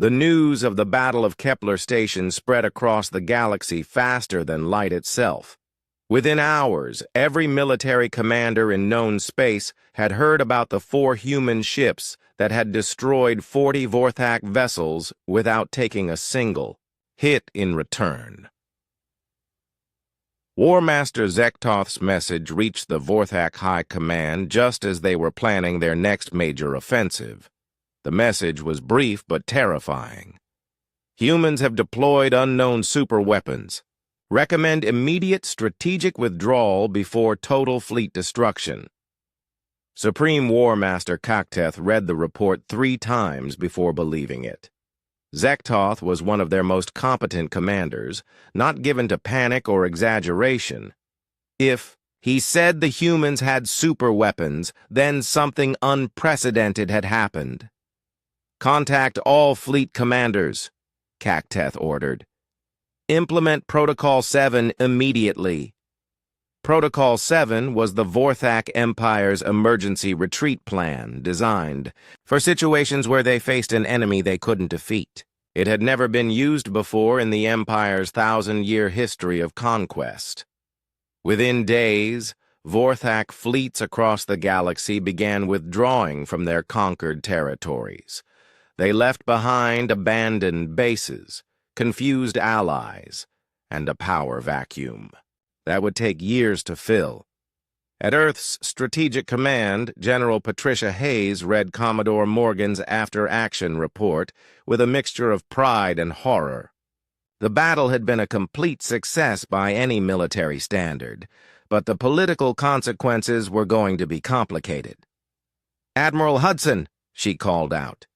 The news of the Battle of Kepler Station spread across the galaxy faster than light itself. Within hours, every military commander in known space had heard about the 4 human ships that had destroyed 40 Vorthak vessels without taking a single hit in return. War Master Zektoth's message reached the Vorthak High Command just as they were planning their next major offensive. The message was brief but terrifying. Humans have deployed unknown superweapons. Recommend immediate strategic withdrawal before total fleet destruction. Supreme War Master Capcut read the report 3 times before believing it. Zektoth was one of their most competent commanders, not given to panic or exaggeration. If he said the humans had superweapons, then something unprecedented had happened. Contact all fleet commanders, Capcut ordered. Implement Protocol 7 immediately. Protocol 7 was the Vorthak Empire's emergency retreat plan designed for situations where they faced an enemy they couldn't defeat. It had never been used before in the Empire's 1,000-year history of conquest. Within days, Vorthak fleets across the galaxy began withdrawing from their conquered territories. They left behind abandoned bases, confused allies, and a power vacuum that would take years to fill. At Earth's Strategic Command, General Patricia Hayes read Commodore Morgan's after-action report with a mixture of pride and horror. The battle had been a complete success by any military standard, but the political consequences were going to be complicated. "Admiral Hudson," she called out,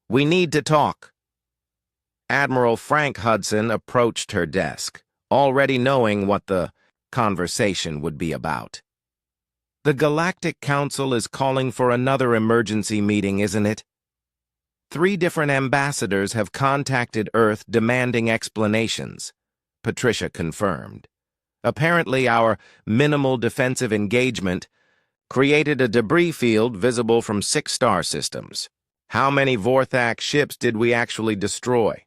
"we need to talk." Admiral Frank Hudson approached her desk, already knowing what the conversation would be about. "The Galactic Council is calling for another emergency meeting, isn't it? 3 different ambassadors have contacted Earth demanding explanations," Patricia confirmed. "Apparently our minimal defensive engagement created a debris field visible from 6 star systems. How many Vorthak ships did we actually destroy?"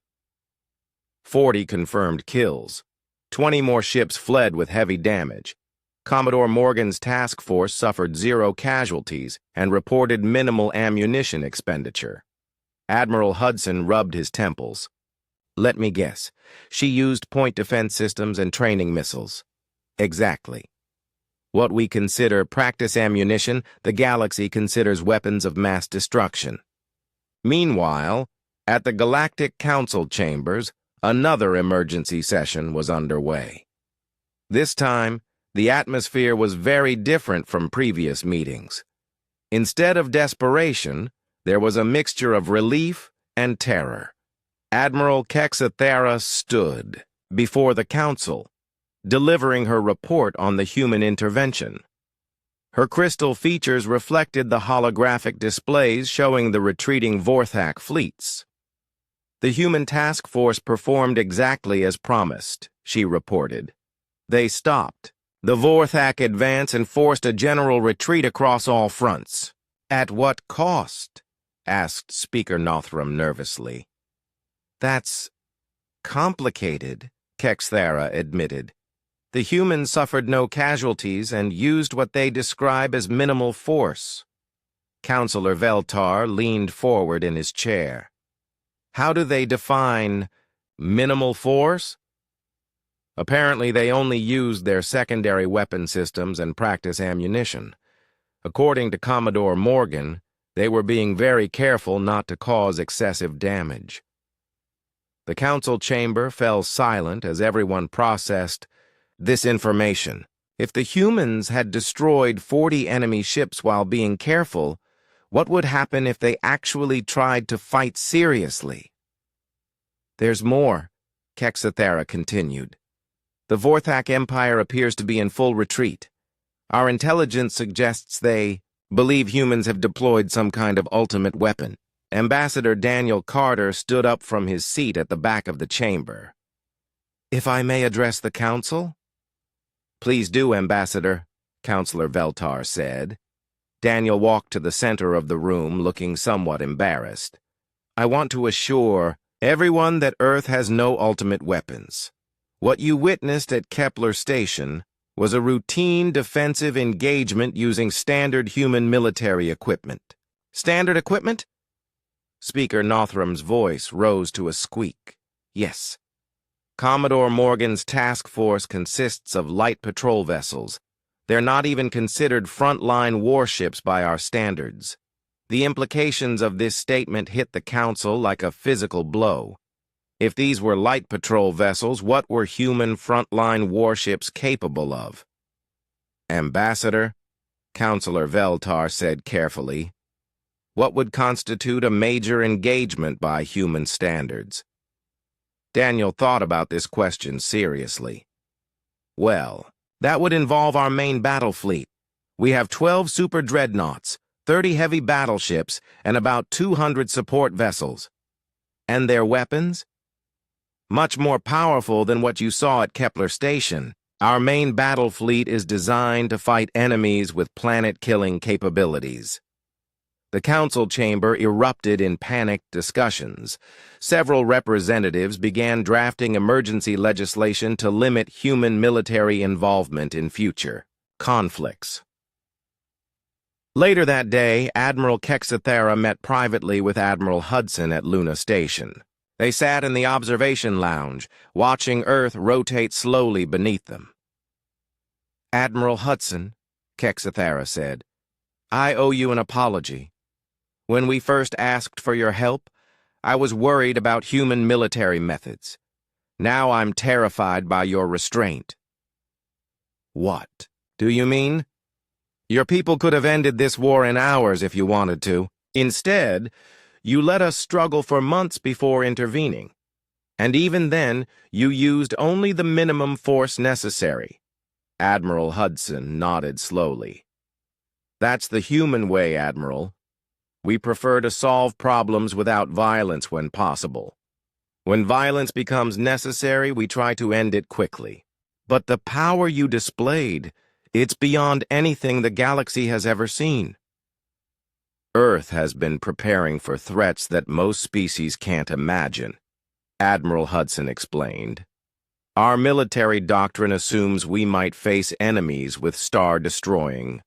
40 confirmed kills. 20 more ships fled with heavy damage. Commodore Morgan's task force suffered 0 casualties and reported minimal ammunition expenditure. Admiral Hudson rubbed his temples. "Let me guess. She used point defense systems and training missiles." "Exactly. What we consider practice ammunition, the galaxy considers weapons of mass destruction." Meanwhile, at the Galactic Council chambers, another emergency session was underway. This time, the atmosphere was very different from previous meetings. Instead of desperation, there was a mixture of relief and terror. Admiral Kexathera stood before the council, delivering her report on the human intervention. Her crystal features reflected the holographic displays showing the retreating Vorthak fleets. "The human task force performed exactly as promised," she reported. "They stopped the Vorthak advance and forced a general retreat across all fronts." "At what cost?" asked Speaker Nothram nervously. "That's complicated," Kexathera admitted. "The humans suffered no casualties and used what they describe as minimal force." Counselor Veltar leaned forward in his chair. "How do they define minimal force?" "Apparently they only used their secondary weapon systems and practice ammunition. According to Commodore Morgan, they were being very careful not to cause excessive damage." The council chamber fell silent as everyone processed this information. If the humans had destroyed 40 enemy ships while being careful, what would happen if they actually tried to fight seriously? "There's more," Kexathera continued. "The Vorthak Empire appears to be in full retreat. Our intelligence suggests they believe humans have deployed some kind of ultimate weapon." Ambassador Daniel Carter stood up from his seat at the back of the chamber. "If I may address the council?" "Please do, Ambassador," Counselor Veltar said. Daniel walked to the center of the room, looking somewhat embarrassed. "I want to assure Everyone that Earth has no ultimate weapons. What you witnessed at Kepler Station was a routine defensive engagement using standard human military equipment. Standard equipment? Speaker Nothram's voice rose to a squeak. Yes. Commodore Morgan's task force consists of light patrol vessels. They're not even considered frontline warships by our standards. The implications of this statement hit the Council like a physical blow. If these were light patrol vessels, what were human frontline warships capable of? Ambassador, Counselor Veltar said carefully, what would constitute a major engagement by human standards? Daniel thought about this question seriously. Well, that would involve our main battle fleet. We have 12 super dreadnoughts, 30 heavy battleships, and about 200 support vessels. And their weapons? Much more powerful than what you saw at Kepler Station. Our main battle fleet is designed to fight enemies with planet-killing capabilities. The council chamber erupted in panicked discussions. Several representatives began drafting emergency legislation to limit human military involvement in future conflicts. Later that day, Admiral Kexathera met privately with Admiral Hudson at Luna Station. They sat in the observation lounge, watching Earth rotate slowly beneath them. Admiral Hudson, Kexathera said, I owe you an apology. When we first asked for your help, I was worried about human military methods. Now I'm terrified by your restraint. What do you mean? Your people could have ended this war in hours if you wanted to. Instead, you let us struggle for months before intervening. And even then, you used only the minimum force necessary. Admiral Hudson nodded slowly. That's the human way, Admiral. We prefer to solve problems without violence when possible. When violence becomes necessary, we try to end it quickly. But the power you displayed, it's beyond anything the galaxy has ever seen. Earth has been preparing for threats that most species can't imagine, Admiral Hudson explained. Our military doctrine assumes we might face enemies with star-destroying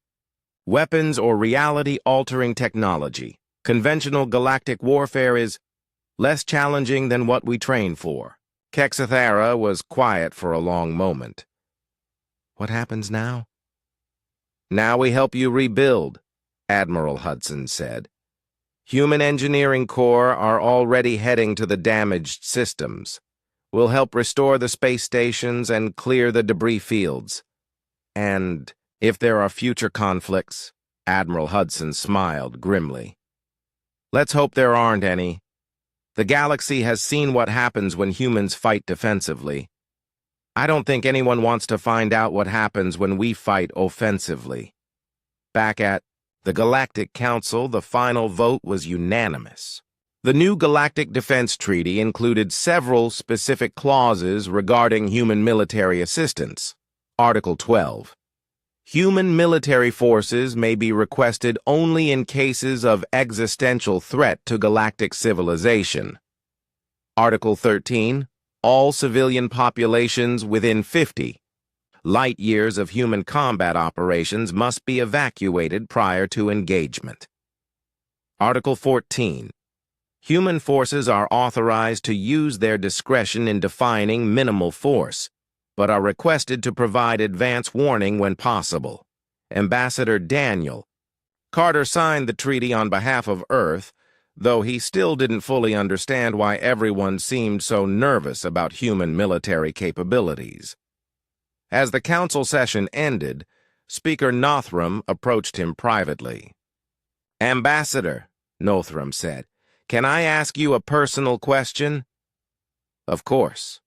weapons or reality-altering technology. Conventional galactic warfare is less challenging than what we train for. Kexathera was quiet for a long moment. What happens now? Now we help you rebuild, Admiral Hudson said. Human engineering corps are already heading to the damaged systems. We'll help restore the space stations and clear the debris fields. And if there are future conflicts, Admiral Hudson smiled grimly. Let's hope there aren't any. The galaxy has seen what happens when humans fight defensively. I don't think anyone wants to find out what happens when we fight offensively. Back at the Galactic Council, the final vote was unanimous. The new Galactic Defense Treaty included several specific clauses regarding human military assistance. Article 12. Human military forces may be requested only in cases of existential threat to galactic civilization. Article 13. All civilian populations within 50 light years of human combat operations must be evacuated prior to engagement. Article 14. Human forces are authorized to use their discretion in defining minimal force, but are requested to provide advance warning when possible. Ambassador Daniel. Carter signed the treaty on behalf of Earth, though he still didn't fully understand why everyone seemed so nervous about human military capabilities. As the council session ended, Speaker Nothram approached him privately. Ambassador, Nothram said, can I ask you a personal question? Of course.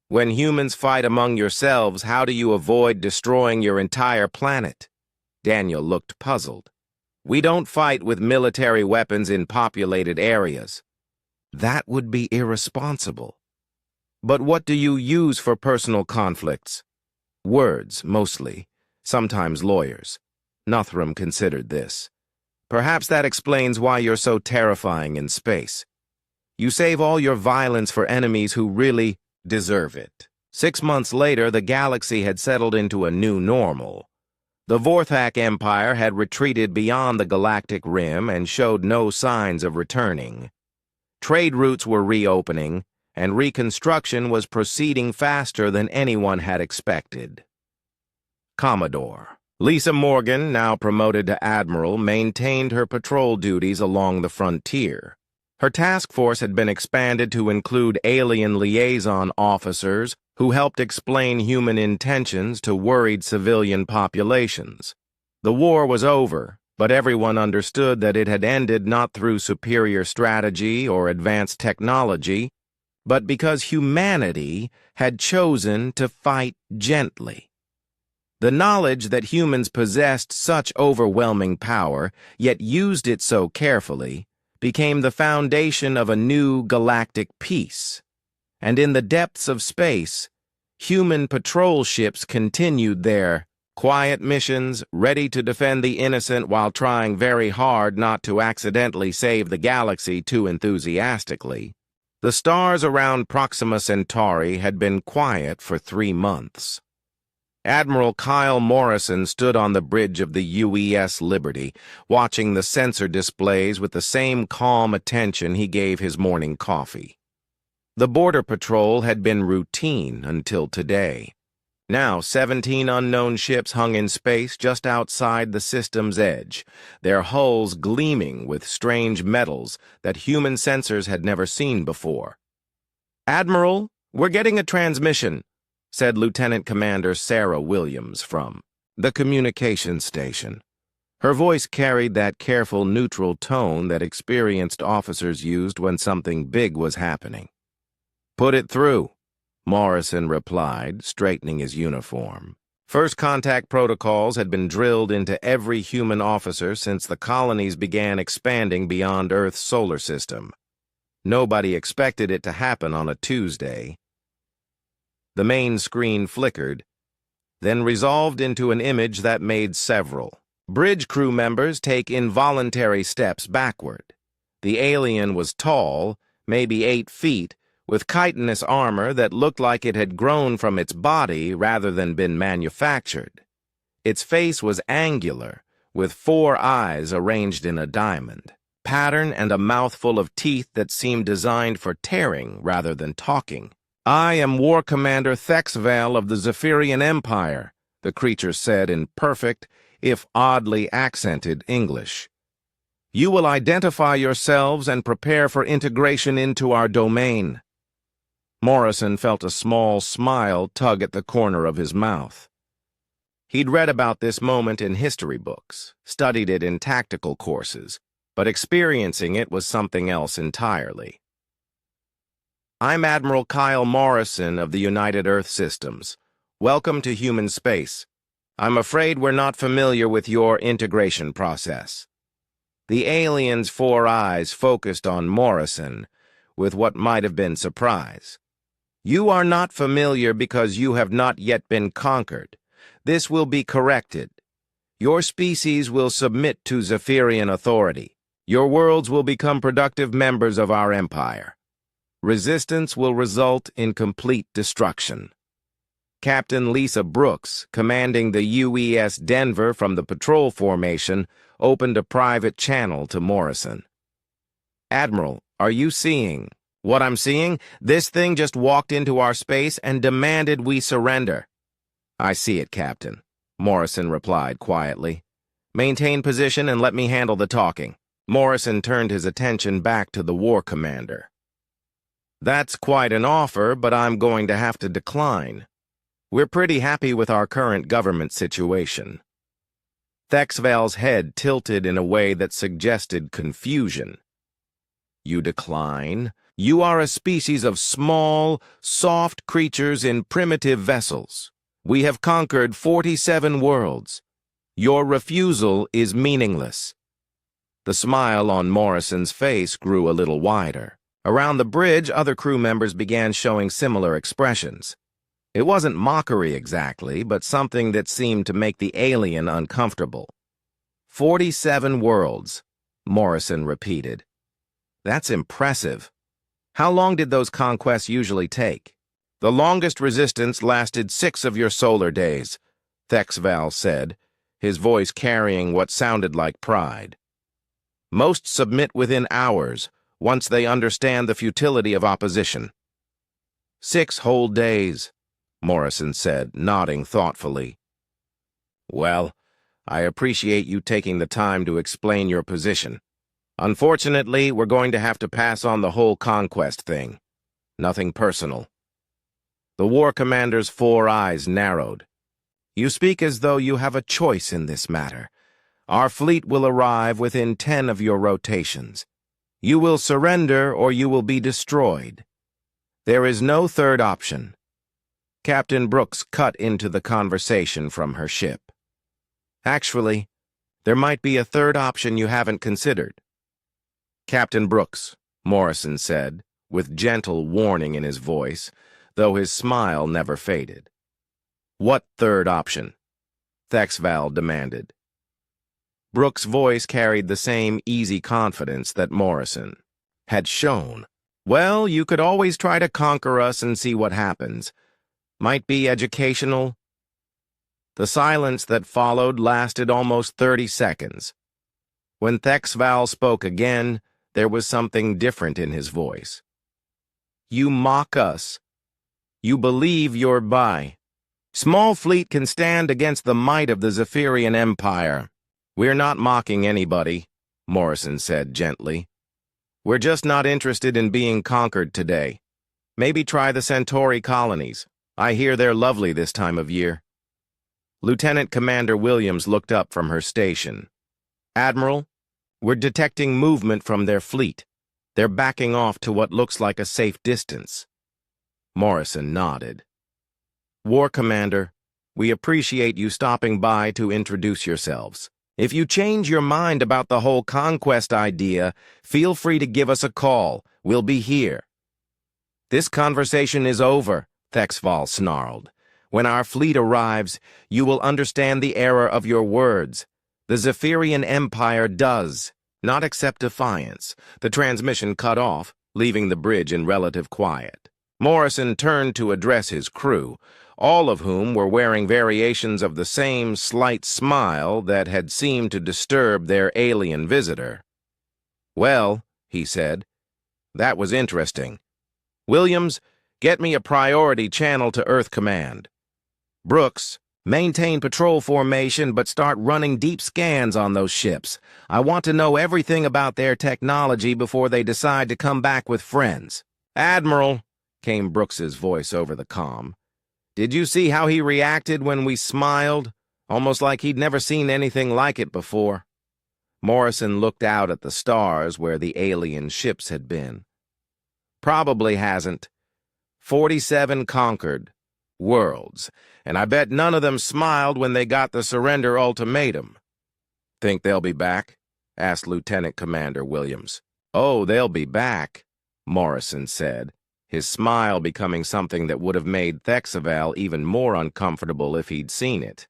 When humans fight among yourselves, how do you avoid destroying your entire planet? Daniel looked puzzled. We don't fight with military weapons in populated areas. That would be irresponsible. But what do you use for personal conflicts? Words, mostly. Sometimes lawyers. Nothram considered this. Perhaps that explains why you're so terrifying in space. You save all your violence for enemies who really deserve it. 6 months later, the galaxy had settled into a new normal. The Vorthak Empire had retreated beyond the galactic rim and showed no signs of returning. Trade routes were reopening, and reconstruction was proceeding faster than anyone had expected. Commodore Lisa Morgan, now promoted to Admiral, maintained her patrol duties along the frontier. Her task force had been expanded to include alien liaison officers who helped explain human intentions to worried civilian populations. The war was over, but everyone understood that it had ended not through superior strategy or advanced technology, but because humanity had chosen to fight gently. The knowledge that humans possessed such overwhelming power, yet used it so carefully, became the foundation of a new galactic peace. And in the depths of space, human patrol ships continued their quiet missions, ready to defend the innocent while trying very hard not to accidentally save the galaxy too enthusiastically. The stars around Proxima Centauri had been quiet for 3 months. Admiral Kyle Morrison stood on the bridge of the UES Liberty, watching the sensor displays with the same calm attention he gave his morning coffee. The border patrol had been routine until today. Now, 17 unknown ships hung in space just outside the system's edge, their hulls gleaming with strange metals that human sensors had never seen before. "Admiral, we're getting a transmission," said Lieutenant Commander Sarah Williams from the communications station. Her voice carried that careful, neutral tone that experienced officers used when something big was happening. "Put it through," Morrison replied, straightening his uniform. First contact protocols had been drilled into every human officer since the colonies began expanding beyond Earth's solar system. Nobody expected it to happen on a Tuesday. The main screen flickered, then resolved into an image that made several bridge crew members take involuntary steps backward. The alien was tall, maybe 8 feet, with chitinous armor that looked like it had grown from its body rather than been manufactured. Its face was angular, with 4 eyes arranged in a diamond pattern and a mouthful of teeth that seemed designed for tearing rather than talking. "I am War Commander Thexvel of the Zephyrian Empire," the creature said in perfect, if oddly accented, English. "You will identify yourselves and prepare for integration into our domain." Morrison felt a small smile tug at the corner of his mouth. He'd read about this moment in history books, studied it in tactical courses, but experiencing it was something else entirely. "I'm Admiral Kyle Morrison of the United Earth Systems. Welcome to human space. I'm afraid we're not familiar with your integration process." The alien's 4 eyes focused on Morrison with what might have been surprise. "You are not familiar because you have not yet been conquered. This will be corrected. Your species will submit to Zephyrian authority. Your worlds will become productive members of our empire. Resistance will result in complete destruction." Captain Lisa Brooks, commanding the UES Denver from the patrol formation, opened a private channel to Morrison. "Admiral, are you seeing what I'm seeing? This thing just walked into our space and demanded we surrender." "I see it, Captain," Morrison replied quietly. "Maintain position and let me handle the talking." Morrison turned his attention back to the war commander. "That's quite an offer, but I'm going to have to decline. We're pretty happy with our current government situation." Thexvel's head tilted in a way that suggested confusion. "You decline? You are a species of small, soft creatures in primitive vessels. We have conquered 47 worlds. Your refusal is meaningless." The smile on Morrison's face grew a little wider. Around the bridge, other crew members began showing similar expressions. It wasn't mockery exactly, but something that seemed to make the alien uncomfortable. 47 worlds, Morrison repeated. "That's impressive. How long did those conquests usually take? The longest resistance lasted 6 of your solar days, Thexval said, his voice carrying what sounded like pride. Most submit within hours, once they understand the futility of opposition. 6 whole days, Morrison said, nodding thoughtfully. Well, I appreciate you taking the time to explain your position. Unfortunately, we're going to have to pass on the whole conquest thing. Nothing personal. The war commander's 4 eyes narrowed. You speak as though you have a choice in this matter. Our fleet will arrive within 10 of your rotations. You will surrender or you will be destroyed. There is no third option. Captain Brooks cut into the conversation from her ship. Actually, there might be a third option you haven't considered. Captain Brooks, Morrison said, with gentle warning in his voice, though his smile never faded. What third option? Thexval demanded. Brooks' voice carried the same easy confidence that Morrison had shown. Well, you could always try to conquer us and see what happens. Might be educational. The silence that followed lasted almost 30 seconds. When Thexval spoke again, there was something different in his voice. You mock us. You believe you're by. Small fleet can stand against the might of the Zephyrian Empire. We're not mocking anybody, Morrison said gently. We're just not interested in being conquered today. Maybe try the Centauri colonies. I hear they're lovely this time of year. Lieutenant Commander Williams looked up from her station. Admiral, we're detecting movement from their fleet. They're backing off to what looks like a safe distance. Morrison nodded. War Commander, we appreciate you stopping by to introduce yourselves. If you change your mind about the whole conquest idea, feel free to give us a call. We'll be here. This conversation is over, Thexval snarled. When our fleet arrives, you will understand the error of your words. The Zephyrian Empire does not accept defiance. The transmission cut off, leaving the bridge in relative quiet. Morrison turned to address his crew, all of whom were wearing variations of the same slight smile that had seemed to disturb their alien visitor. Well, he said, that was interesting. Williams, get me a priority channel to Earth Command. Brooks, maintain patrol formation but start running deep scans on those ships. I want to know everything about their technology before they decide to come back with friends. Admiral, came Brooks's voice over the comm. Did you see how he reacted when we smiled? Almost like he'd never seen anything like it before. Morrison looked out at the stars where the alien ships had been. Probably hasn't. 47 conquered worlds, and I bet none of them smiled when they got the surrender ultimatum. Think they'll be back? Asked Lieutenant Commander Williams. Oh, they'll be back, Morrison said, his smile becoming something that would have made Thexval even more uncomfortable if he'd seen it.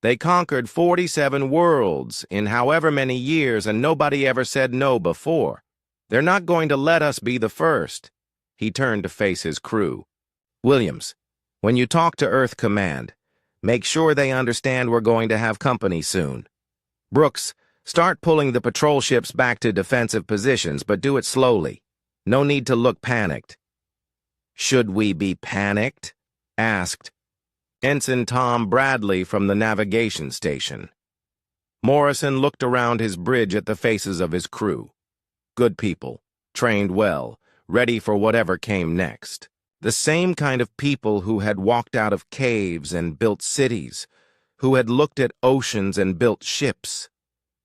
They conquered 47 worlds in however many years, and nobody ever said no before. They're not going to let us be the first. He turned to face his crew. Williams, when you talk to Earth Command, make sure they understand we're going to have company soon. Brooks, start pulling the patrol ships back to defensive positions, but do it slowly. No need to look panicked. Should we be panicked? Asked Ensign Tom Bradley from the navigation station. Morrison looked around his bridge at the faces of his crew. Good people, trained well, ready for whatever came next. The same kind of people who had walked out of caves and built cities, who had looked at oceans and built ships,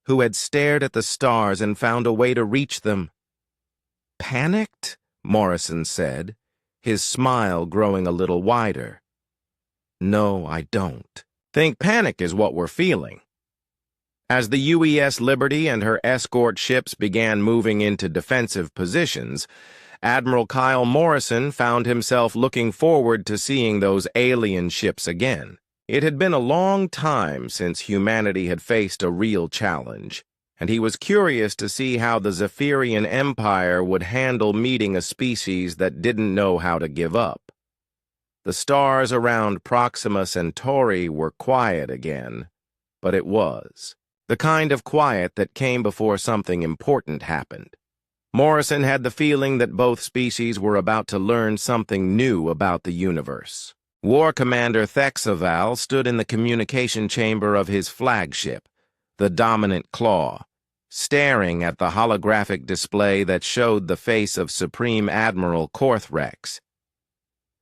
who had stared at the stars and found a way to reach them. Panicked? Morrison said, his smile growing a little wider. No, I don't. Think panic is what we're feeling. As the UES Liberty and her escort ships began moving into defensive positions, Admiral Kyle Morrison found himself looking forward to seeing those alien ships again. It had been a long time since humanity had faced a real challenge, and he was curious to see how the Zephyrian Empire would handle meeting a species that didn't know how to give up. The stars around Proxima Centauri were quiet again, but it was the kind of quiet that came before something important happened. Morrison had the feeling that both species were about to learn something new about the universe. War Commander Thexaval stood in the communication chamber of his flagship, the Dominant Claw, staring at the holographic display that showed the face of Supreme Admiral Korthrex.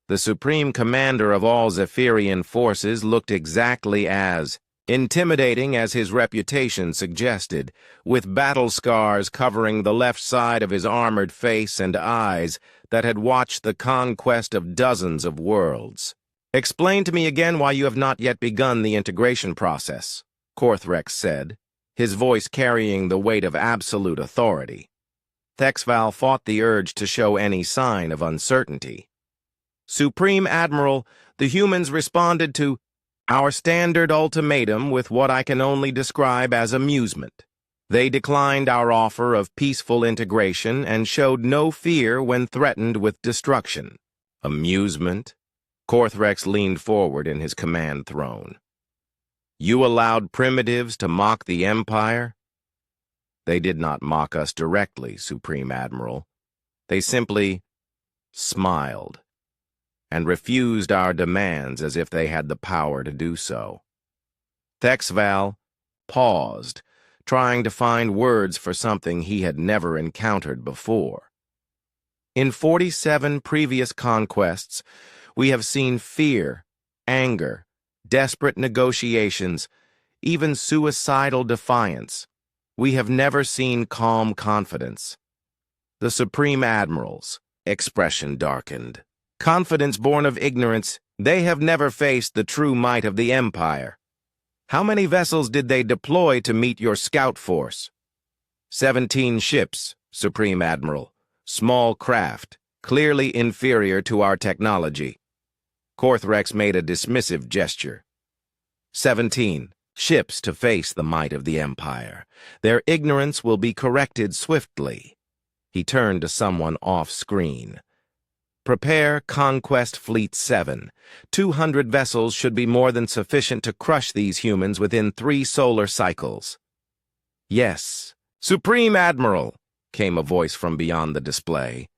The Supreme Commander of all Zephyrian forces looked exactly as intimidating as his reputation suggested, with battle scars covering the left side of his armored face and eyes that had watched the conquest of dozens of worlds. "Explain to me again why you have not yet begun the integration process," Korthrex said, his voice carrying the weight of absolute authority. Thexval fought the urge to show any sign of uncertainty. "Supreme Admiral, the humans responded to our standard ultimatum with what I can only describe as amusement. They declined our offer of peaceful integration and showed no fear when threatened with destruction." Amusement? Korthrex leaned forward in his command throne. "You allowed primitives to mock the Empire?" "They did not mock us directly, Supreme Admiral. They simply smiled and refused our demands as if they had the power to do so." Thexval paused, trying to find words for something he had never encountered before. "In 47 previous conquests, we have seen fear, anger, desperate negotiations, even suicidal defiance. We have never seen calm confidence." The Supreme Admiral's expression darkened. "Confidence born of ignorance, they have never faced the true might of the Empire. How many vessels did they deploy to meet your scout force?" 17 ships, Supreme Admiral. Small craft, clearly inferior to our technology." Korthrex made a dismissive gesture. 17 ships to face the might of the Empire. Their ignorance will be corrected swiftly." He turned to someone off-screen. "Prepare Conquest Fleet 7. 200 vessels should be more than sufficient to crush these humans within 3 solar cycles." "Yes, Supreme Admiral," came a voice from beyond the display.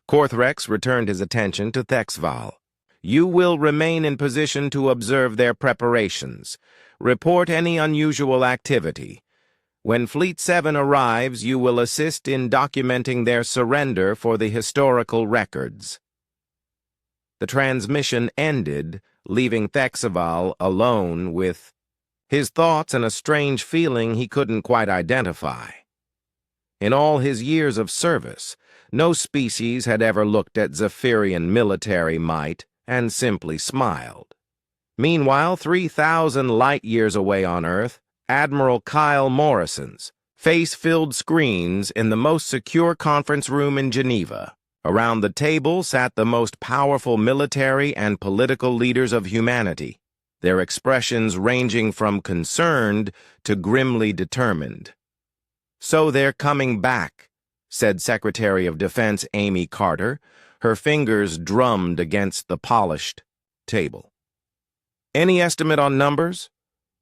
Korthrex returned his attention to Thexval. "You will remain in position to observe their preparations. Report any unusual activity. When Fleet 7 arrives, you will assist in documenting their surrender for the historical records." The transmission ended, leaving Thexaval alone with his thoughts and a strange feeling he couldn't quite identify. In all his years of service, no species had ever looked at Zephyrian military might and simply smiled. Meanwhile, 3,000 light-years away on Earth, Admiral Kyle Morrison's face filled screens in the most secure conference room in Geneva. Around the table sat the most powerful military and political leaders of humanity, their expressions ranging from concerned to grimly determined. "So they're coming back," said Secretary of Defense Amy Carter. Her fingers drummed against the polished table. "Any estimate on numbers?"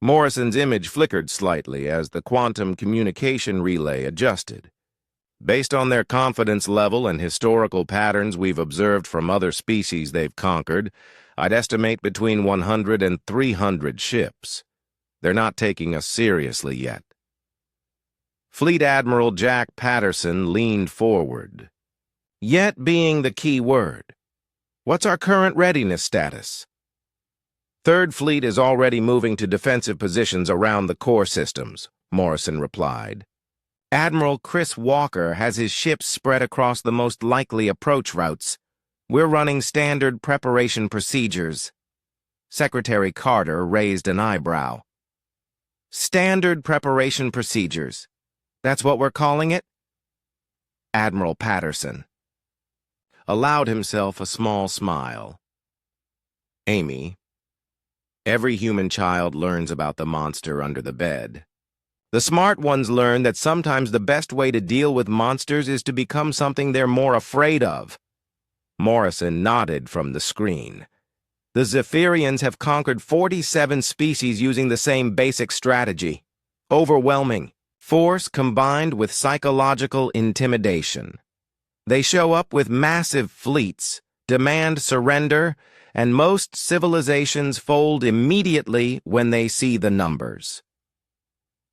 Morrison's image flickered slightly as the quantum communication relay adjusted. "Based on their confidence level and historical patterns we've observed from other species they've conquered, I'd estimate between 100 and 300 ships. They're not taking us seriously yet." Fleet Admiral Jack Patterson leaned forward. "Yet being the key word. What's our current readiness status?" "Third Fleet is already moving to defensive positions around the core systems," Morrison replied. "Admiral Chris Walker has his ships spread across the most likely approach routes. We're running standard preparation procedures." Secretary Carter raised an eyebrow. "Standard preparation procedures. That's what we're calling it?" Admiral Patterson allowed himself a small smile. "Amy, every human child learns about the monster under the bed. The smart ones learn that sometimes the best way to deal with monsters is to become something they're more afraid of. Morrison nodded from the screen. The Zephyrians have conquered 47 species using the same basic strategy. Overwhelming force combined with psychological intimidation. They show up with massive fleets, demand surrender, and most civilizations fold immediately when they see the numbers.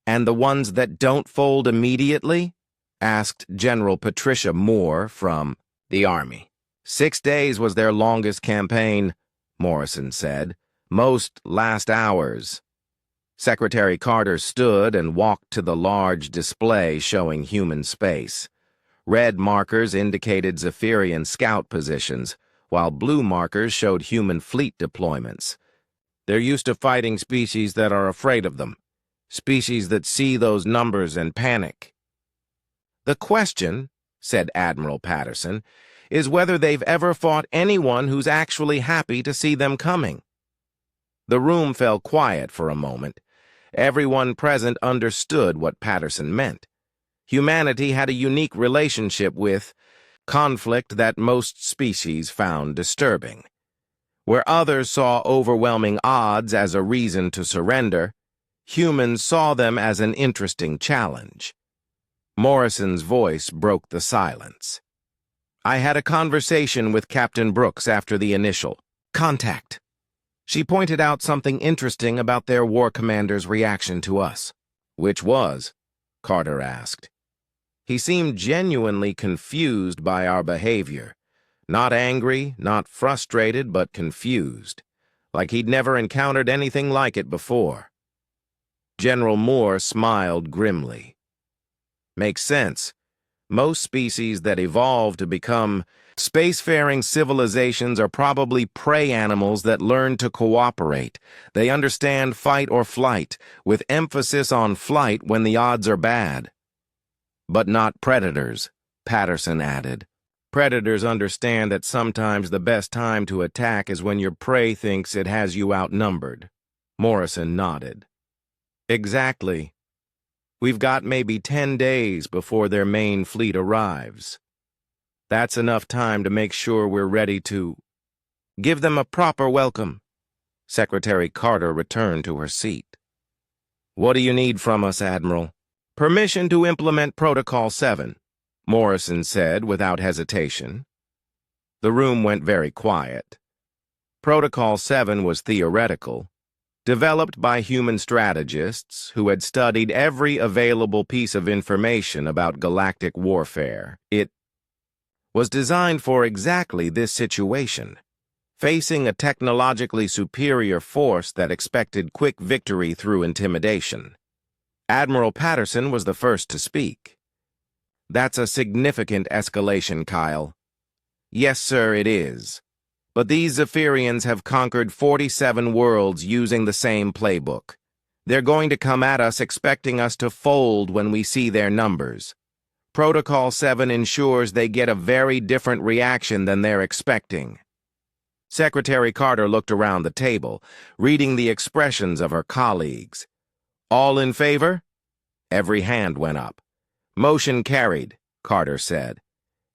And the ones that don't fold immediately? Asked General Patricia Moore from the Army. 6 days was their longest campaign, Morrison said. Most last hours. Secretary Carter stood and walked to the large display showing human space. Red markers indicated Zephyrian scout positions, while blue markers showed human fleet deployments. They're used to fighting species that are afraid of them, species that see those numbers and panic. The question, said Admiral Patterson, is whether they've ever fought anyone who's actually happy to see them coming. The room fell quiet for a moment. Everyone present understood what Patterson meant. Humanity had a unique relationship with conflict that most species found disturbing. Where others saw overwhelming odds as a reason to surrender, humans saw them as an interesting challenge. Morrison's voice broke the silence. I had a conversation with Captain Brooks after the initial contact. She pointed out something interesting about their war commander's reaction to us. Which was? Carter asked. He seemed genuinely confused by our behavior. Not angry, not frustrated, but confused. Like he'd never encountered anything like it before. General Moore smiled grimly. Makes sense. Most species that evolve to become spacefaring civilizations are probably prey animals that learn to cooperate. They understand fight or flight, with emphasis on flight when the odds are bad. But not predators, Patterson added. Predators understand that sometimes the best time to attack is when your prey thinks it has you outnumbered. Morrison nodded. Exactly. We've got maybe 10 days before their main fleet arrives. That's enough time to make sure we're ready to give them a proper welcome. Secretary Carter returned to her seat. What do you need from us, Admiral? Permission to implement Protocol 7, Morrison said without hesitation. The room went very quiet. Protocol 7 was theoretical, developed by human strategists who had studied every available piece of information about galactic warfare. It was designed for exactly this situation, facing a technologically superior force that expected quick victory through intimidation. Admiral Patterson was the first to speak. That's a significant escalation, Kyle. Yes, sir, it is. But these Zephyrians have conquered 47 worlds using the same playbook. They're going to come at us expecting us to fold when we see their numbers. Protocol 7 ensures they get a very different reaction than they're expecting. Secretary Carter looked around the table, reading the expressions of her colleagues. All in favor? Every hand went up. Motion carried, Carter said.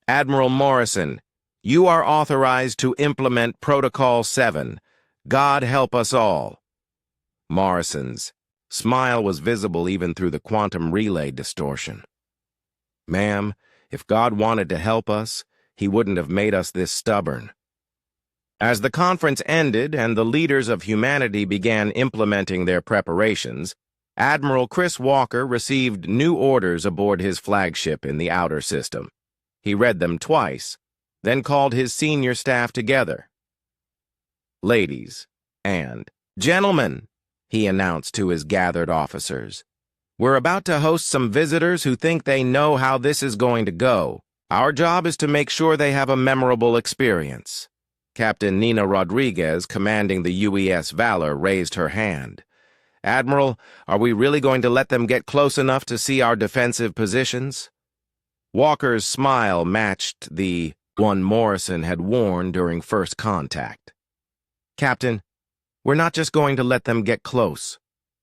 Admiral Morrison, you are authorized to implement Protocol 7. God help us all. Morrison's smile was visible even through the quantum relay distortion. Ma'am, if God wanted to help us, he wouldn't have made us this stubborn. As the conference ended and the leaders of humanity began implementing their preparations, Admiral Chris Walker received new orders aboard his flagship in the outer system. He read them twice, then called his senior staff together. Ladies and gentlemen, he announced to his gathered officers, we're about to host some visitors who think they know how this is going to go. Our job is to make sure they have a memorable experience. Captain Nina Rodriguez, commanding the UES Valor, raised her hand. Admiral, are we really going to let them get close enough to see our defensive positions? Walker's smile matched the one Morrison had worn during first contact. Captain, we're not just going to let them get close.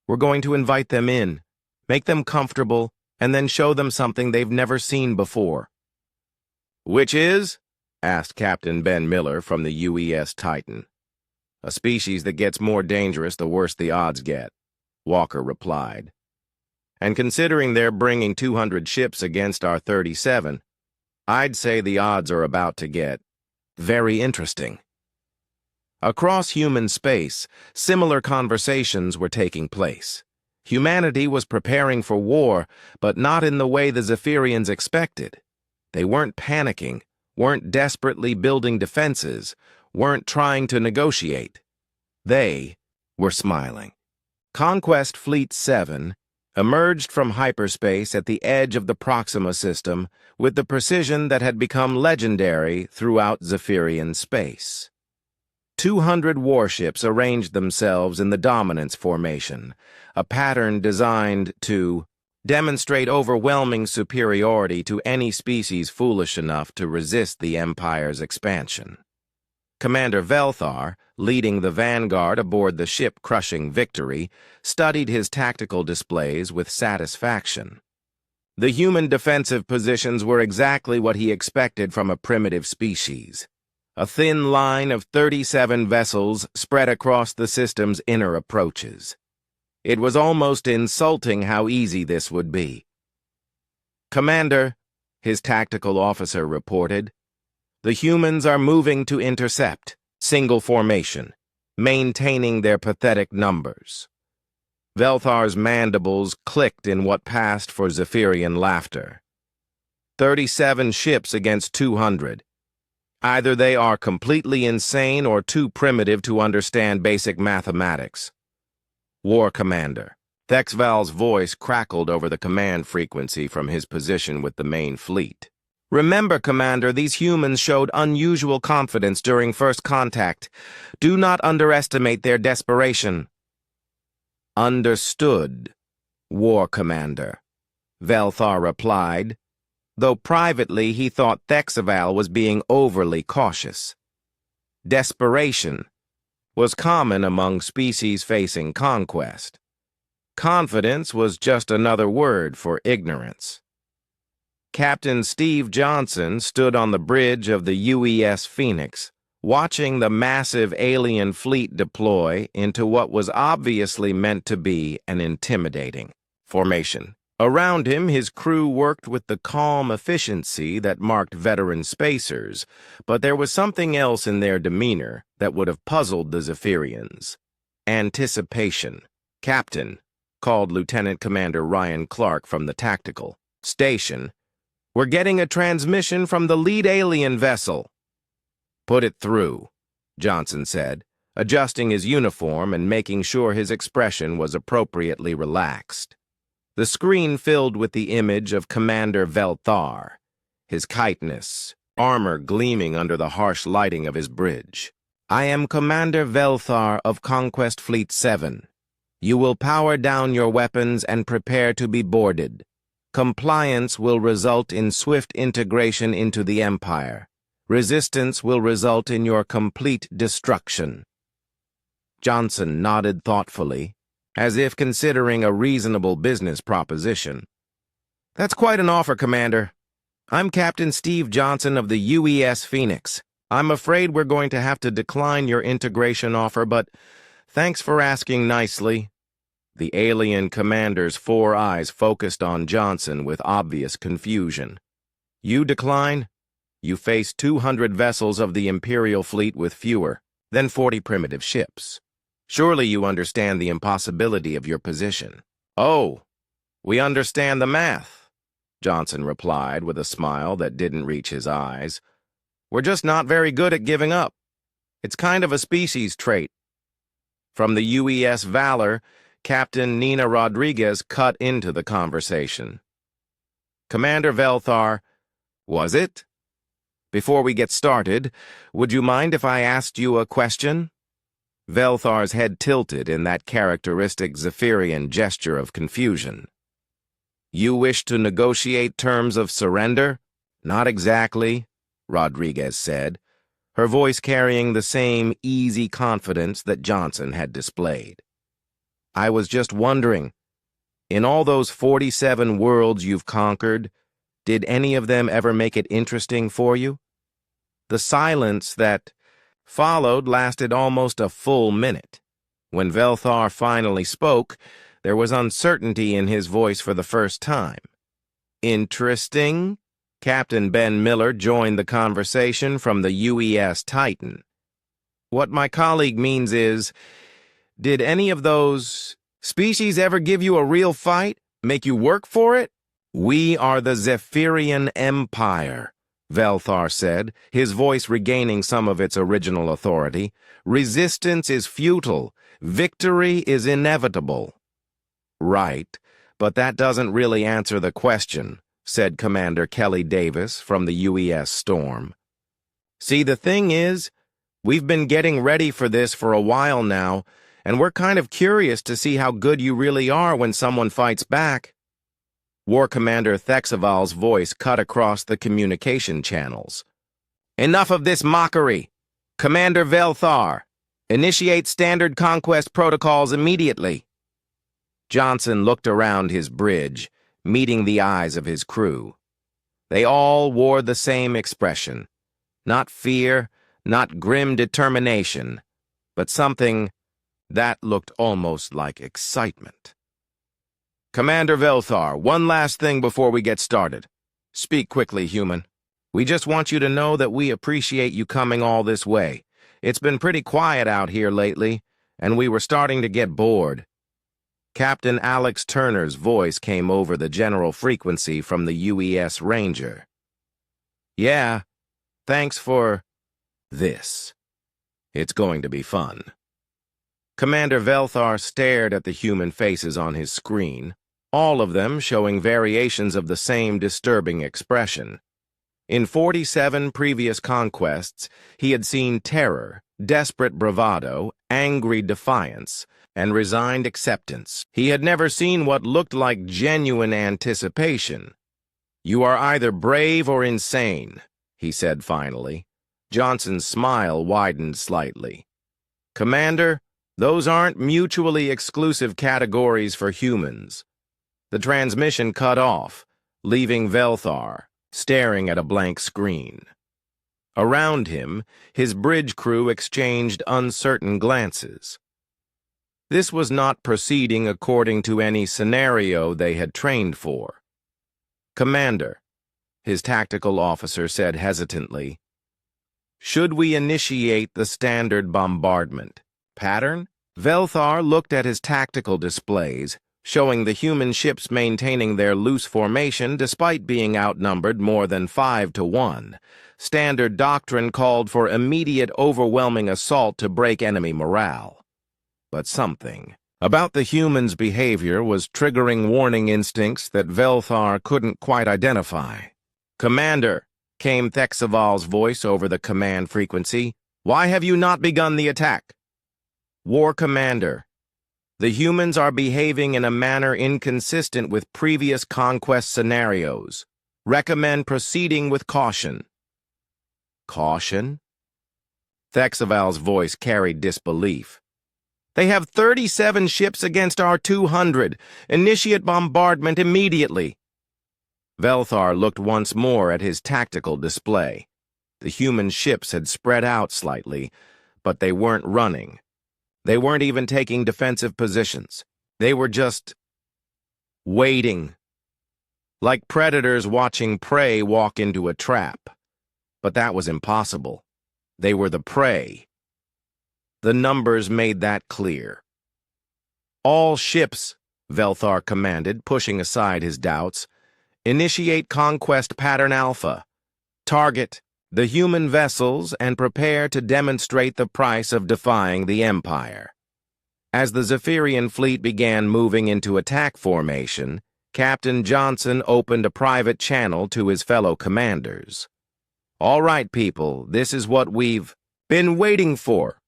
We're going to invite them in, Make them comfortable, and then show them something they've never seen before. Which is? Asked Captain Ben Miller from the UES Titan. A species that gets more dangerous the worse the odds get, Walker replied. And considering they're bringing 200 ships against our 37, I'd say the odds are about to get very interesting. Across human space, similar conversations were taking place. Humanity was preparing for war, but not in the way the Zephyrians expected. They weren't panicking, weren't desperately building defenses, weren't trying to negotiate. They were smiling. Conquest Fleet 7 emerged from hyperspace at the edge of the Proxima system with the precision that had become legendary throughout Zephyrian space. 200 warships arranged themselves in the dominance formation, a pattern designed to demonstrate overwhelming superiority to any species foolish enough to resist the Empire's expansion. Commander Velthar, leading the vanguard aboard the ship crushing Victory, studied his tactical displays with satisfaction. The human defensive positions were exactly what he expected from a primitive species. A thin line of 37 vessels spread across the system's inner approaches. It was almost insulting how easy this would be. "Commander," his tactical officer reported, "the humans are moving to intercept, single formation, maintaining their pathetic numbers." Velthar's mandibles clicked in what passed for Zephyrian laughter. 37 ships against 200. Either they are completely insane or too primitive to understand basic mathematics. War Commander. Thexval's voice crackled over the command frequency from his position with the main fleet. "Remember, Commander, these humans showed unusual confidence during first contact. Do not underestimate their desperation." "Understood, War Commander," Velthar replied, though privately he thought Thexval was being overly cautious. Desperation was common among species facing conquest. Confidence was just another word for ignorance. Captain Steve Johnson stood on the bridge of the UES Phoenix, watching the massive alien fleet deploy into what was obviously meant to be an intimidating formation. Around him, his crew worked with the calm efficiency that marked veteran spacers, but there was something else in their demeanor that would have puzzled the Zephyrians. Anticipation. "Captain," called Lieutenant Commander Ryan Clark from the tactical station, "we're getting a transmission from the lead alien vessel." "Put it through," Johnson said, adjusting his uniform and making sure his expression was appropriately relaxed. The screen filled with the image of Commander Velthar, his chitinous armor gleaming under the harsh lighting of his bridge. "I am Commander Velthar of Conquest Fleet 7. You will power down your weapons and prepare to be boarded. Compliance will result in swift integration into the Empire. Resistance will result in your complete destruction." Johnson nodded thoughtfully, as if considering a reasonable business proposition. "That's quite an offer, Commander. I'm Captain Steve Johnson of the UES Phoenix. I'm afraid we're going to have to decline your integration offer, but thanks for asking nicely." The alien commander's 4 eyes focused on Johnson with obvious confusion. "You decline? You face 200 vessels of the Imperial fleet with fewer than 40 primitive ships. Surely you understand the impossibility of your position." "Oh, we understand the math," Johnson replied with a smile that didn't reach his eyes. "We're just not very good at giving up. It's kind of a species trait." From the UES Valor, Captain Nina Rodriguez cut into the conversation. "Commander Velthar, was it? Before we get started, would you mind if I asked you a question?" Velthar's head tilted in that characteristic Zephyrian gesture of confusion. "You wish to negotiate terms of surrender?" "Not exactly," Rodriguez said, her voice carrying the same easy confidence that Johnson had displayed. "I was just wondering, In all those 47 worlds you've conquered, did any of them ever make it interesting for you? The silence that followed lasted almost a full minute. When Velthar finally spoke, there was uncertainty in his voice for the first time. Interesting? Captain Ben Miller joined the conversation from the UES Titan. What my colleague means is, did any of those species ever give you a real fight? Make you work for it? We are the Zephyrian Empire, Velthar said, his voice regaining some of its original authority. Resistance is futile. Victory is inevitable. Right, but that doesn't really answer the question, said Commander Kelly Davis from the UES Storm. See, the thing is, we've been getting ready for this for a while now, and we're kind of curious to see how good you really are when someone fights back. War Commander Thexaval's voice cut across the communication channels. Enough of this mockery! Commander Velthar, initiate standard conquest protocols immediately. Johnson looked around his bridge, meeting the eyes of his crew. They all wore the same expression. Not fear, not grim determination, but something that looked almost like excitement. Commander Velthar, one last thing before we get started. Speak quickly, human. We just want you to know that we appreciate you coming all this way. It's been pretty quiet out here lately, and we were starting to get bored. Captain Alex Turner's voice came over the general frequency from the UES Ranger. Yeah, thanks for this. It's going to be fun. Commander Velthar stared at the human faces on his screen, all of them showing variations of the same disturbing expression. In 47 previous conquests, he had seen terror, desperate bravado, angry defiance, and resigned acceptance. He had never seen what looked like genuine anticipation. You are either brave or insane, he said finally. Johnson's smile widened slightly. Commander, those aren't mutually exclusive categories for humans. The transmission cut off, leaving Velthar staring at a blank screen. Around him, his bridge crew exchanged uncertain glances. This was not proceeding according to any scenario they had trained for. Commander, his tactical officer said hesitantly, should we initiate the standard bombardment pattern? Velthar looked at his tactical displays, showing the human ships maintaining their loose formation despite being outnumbered more than 5 to 1. Standard doctrine called for immediate overwhelming assault to break enemy morale. But something about the humans' behavior was triggering warning instincts that Velthar couldn't quite identify. Commander, came Thexaval's voice over the command frequency, why have you not begun the attack? War Commander, the humans are behaving in a manner inconsistent with previous conquest scenarios. Recommend proceeding with caution. Caution? Thexaval's voice carried disbelief. They have 37 ships against our 200. Initiate bombardment immediately. Velthar looked once more at his tactical display. The human ships had spread out slightly, but they weren't running. They weren't even taking defensive positions. They were just waiting, like predators watching prey walk into a trap. But that was impossible. They were the prey. The numbers made that clear. All ships, Velthar commanded, pushing aside his doubts, initiate conquest pattern Alpha. Target the human vessels and prepare to demonstrate the price of defying the Empire. As the Zephyrian fleet began moving into attack formation, Captain Johnson opened a private channel to his fellow commanders. All right, people, this is what we've been waiting for.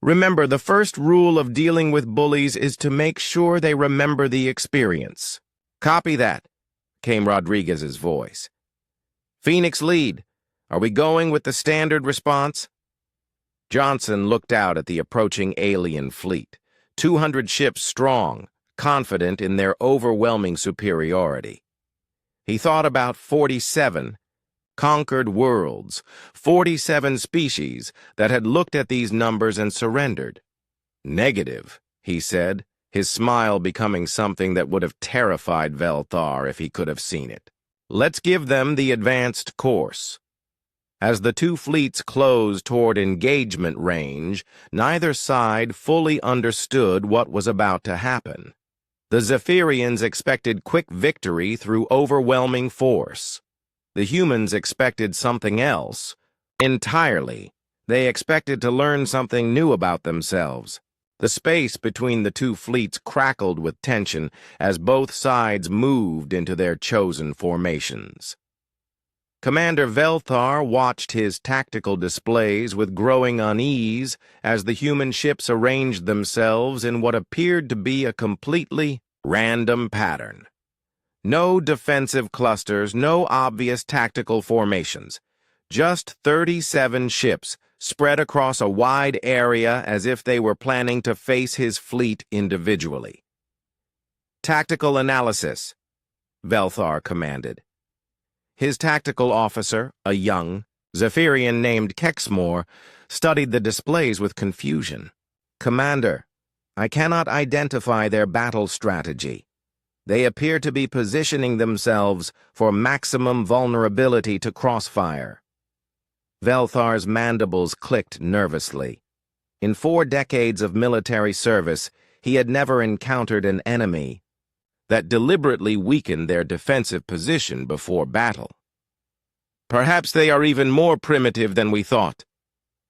Remember, the first rule of dealing with bullies is to make sure they remember the experience. Copy that, came Rodriguez's voice. Phoenix Lead, are we going with the standard response? Johnson looked out at the approaching alien fleet, 200 ships strong, confident in their overwhelming superiority. He thought about 47 conquered worlds, 47 species that had looked at these numbers and surrendered. Negative, he said, his smile becoming something that would have terrified Velthar if he could have seen it. Let's give them the advanced course. As the two fleets closed toward engagement range, neither side fully understood what was about to happen. The Zephyrians expected quick victory through overwhelming force. The humans expected something else entirely. They expected to learn something new about themselves. The space between the two fleets crackled with tension as both sides moved into their chosen formations. Commander Velthar watched his tactical displays with growing unease as the human ships arranged themselves in what appeared to be a completely random pattern. No defensive clusters, no obvious tactical formations. Just 37 ships spread across a wide area as if they were planning to face his fleet individually. Tactical analysis, Velthar commanded. His tactical officer, a young Zephyrian named Kexmore, studied the displays with confusion. Commander, I cannot identify their battle strategy. They appear to be positioning themselves for maximum vulnerability to crossfire. Velthar's mandibles clicked nervously. In 4 decades of military service, he had never encountered an enemy that deliberately weakened their defensive position before battle. Perhaps they are even more primitive than we thought.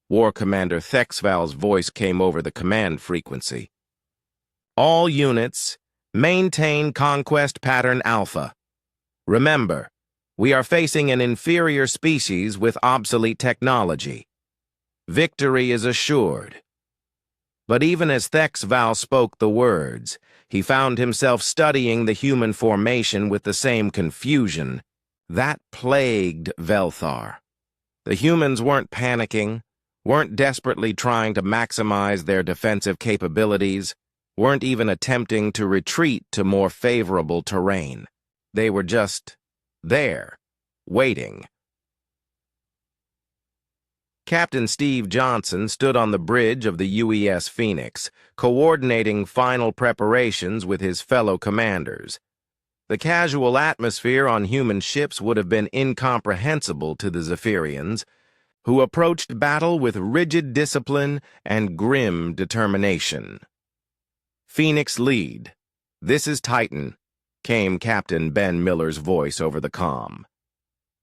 War Commander Thexval's voice came over the command frequency. All units, maintain Conquest Pattern Alpha. Remember, we are facing an inferior species with obsolete technology. Victory is assured. But even as Thexval spoke the words, he found himself studying the human formation with the same confusion that plagued Velthar. The humans weren't panicking, weren't desperately trying to maximize their defensive capabilities, weren't even attempting to retreat to more favorable terrain. They were just there, waiting. Captain Steve Johnson stood on the bridge of the UES Phoenix, coordinating final preparations with his fellow commanders. The casual atmosphere on human ships would have been incomprehensible to the Zephyrians, who approached battle with rigid discipline and grim determination. Phoenix lead. This is Titan, came Captain Ben Miller's voice over the comm.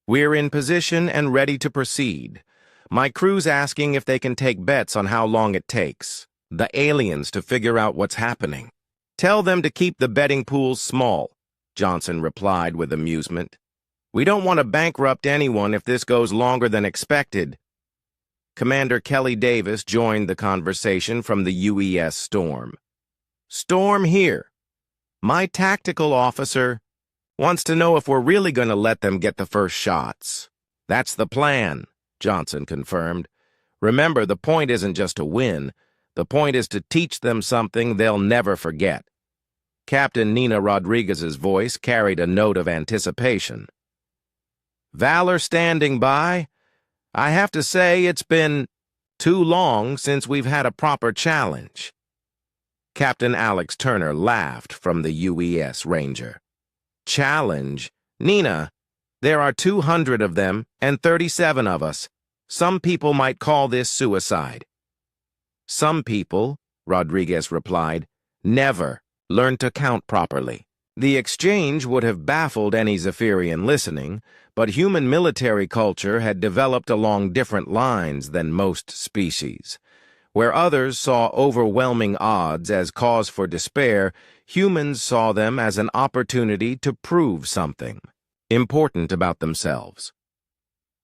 We're in position and ready to proceed. My crew's asking if they can take bets on how long it takes the aliens to figure out what's happening. Tell them to keep the betting pools small, Johnson replied with amusement. We don't want to bankrupt anyone if this goes longer than expected. Commander Kelly Davis joined the conversation from the UES Storm. Storm here. My tactical officer wants to know if we're really going to let them get the first shots. That's the plan, Johnson confirmed. Remember, the point isn't just to win. The point is to teach them something they'll never forget. Captain Nina Rodriguez's voice carried a note of anticipation. Valor standing by. I have to say it's been too long since we've had a proper challenge. Captain Alex Turner laughed from the UES Ranger. Challenge? Nina, there are 200 of them and 37 of us. Some people might call this suicide. Some people, Rodriguez replied, never learn to count properly. The exchange would have baffled any Zephyrian listening, but human military culture had developed along different lines than most species. Where others saw overwhelming odds as cause for despair, humans saw them as an opportunity to prove something important about themselves.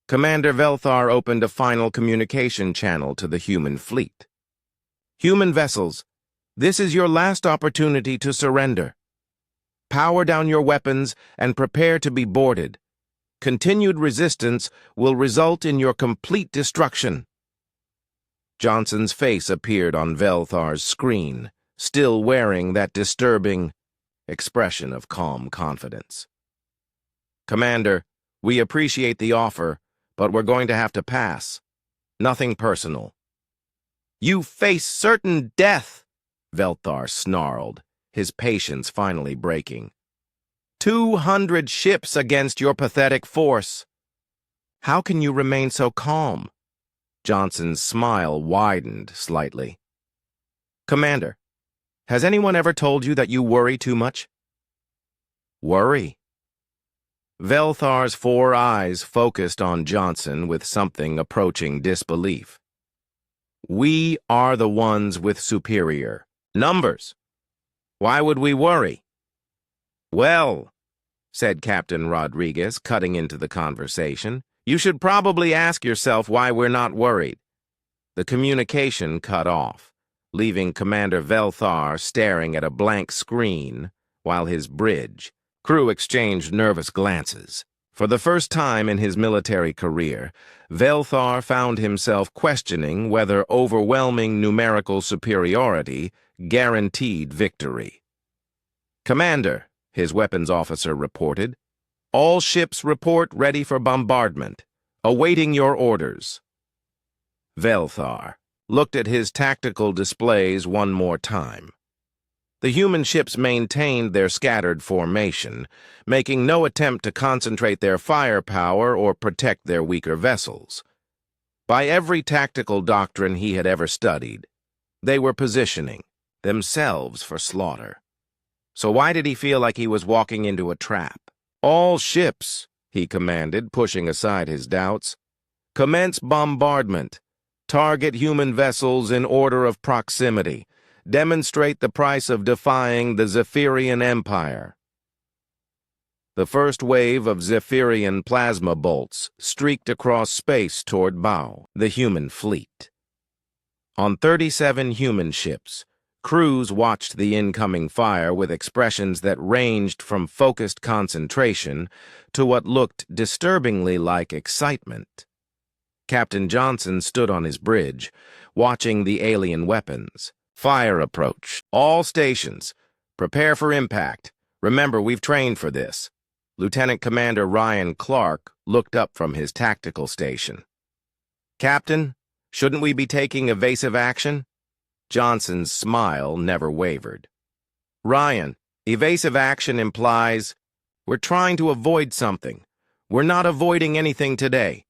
Commander Velthar opened a final communication channel to the human fleet. Human vessels, this is your last opportunity to surrender. Power down your weapons and prepare to be boarded. Continued resistance will result in your complete destruction. Johnson's face appeared on Velthar's screen, still wearing that disturbing expression of calm confidence. "Commander, we appreciate the offer, but we're going to have to pass. Nothing personal." "You face certain death," Velthar snarled, his patience finally breaking. 200 ships against your pathetic force. How can you remain so calm? Johnson's smile widened slightly. "Commander, has anyone ever told you that you worry too much?" "Worry?" Velthar's 4 eyes focused on Johnson with something approaching disbelief. "We are the ones with superior numbers. Why would we worry?" "Well," said Captain Rodriguez, cutting into the conversation, "you should probably ask yourself why we're not worried." The communication cut off, leaving Commander Velthar staring at a blank screen while his bridge crew exchanged nervous glances. For the first time in his military career, Velthar found himself questioning whether overwhelming numerical superiority guaranteed victory. "Commander," his weapons officer reported, "all ships report ready for bombardment, awaiting your orders." Velthar looked at his tactical displays one more time. The human ships maintained their scattered formation, making no attempt to concentrate their firepower or protect their weaker vessels. By every tactical doctrine he had ever studied, they were positioning themselves for slaughter. So why did he feel like he was walking into a trap? "All ships," he commanded, pushing aside his doubts, "commence bombardment. Target human vessels in order of proximity. Demonstrate the price of defying the Zephyrian Empire." The first wave of Zephyrian plasma bolts streaked across space toward Bao, the human fleet. On 37 human ships, crews watched the incoming fire with expressions that ranged from focused concentration to what looked disturbingly like excitement. Captain Johnson stood on his bridge, watching the alien weapons. "Fire approach. All stations. Prepare for impact. Remember, we've trained for this." Lieutenant Commander Ryan Clark looked up from his tactical station. "Captain, shouldn't we be taking evasive action?" Johnson's smile never wavered. "Ryan, evasive action implies we're trying to avoid something. We're not avoiding anything today."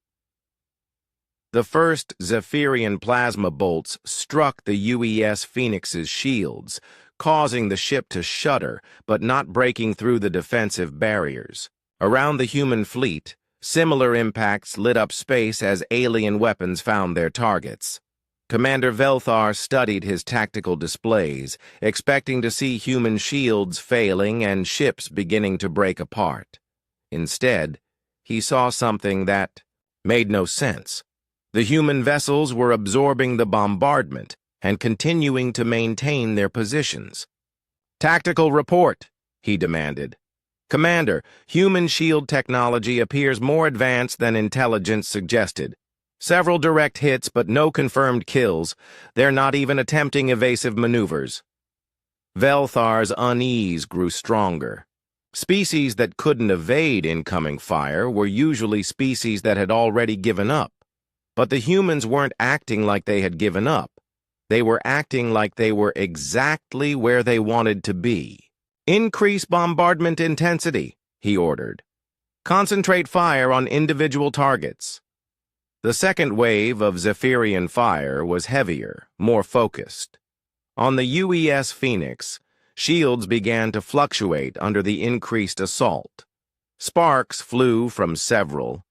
The first Zephyrian plasma bolts struck the UES Phoenix's shields, causing the ship to shudder, but not breaking through the defensive barriers. Around the human fleet, similar impacts lit up space as alien weapons found their targets. Commander Velthar studied his tactical displays, expecting to see human shields failing and ships beginning to break apart. Instead, he saw something that made no sense. The human vessels were absorbing the bombardment and continuing to maintain their positions. "Tactical report," he demanded. "Commander, human shield technology appears more advanced than intelligence suggested. Several direct hits, but no confirmed kills. They're not even attempting evasive maneuvers." Velthar's unease grew stronger. Species that couldn't evade incoming fire were usually species that had already given up. But the humans weren't acting like they had given up. They were acting like they were exactly where they wanted to be. "Increase bombardment intensity," he ordered. "Concentrate fire on individual targets." The second wave of Zephyrian fire was heavier, more focused. On the UES Phoenix, shields began to fluctuate under the increased assault. Sparks flew from several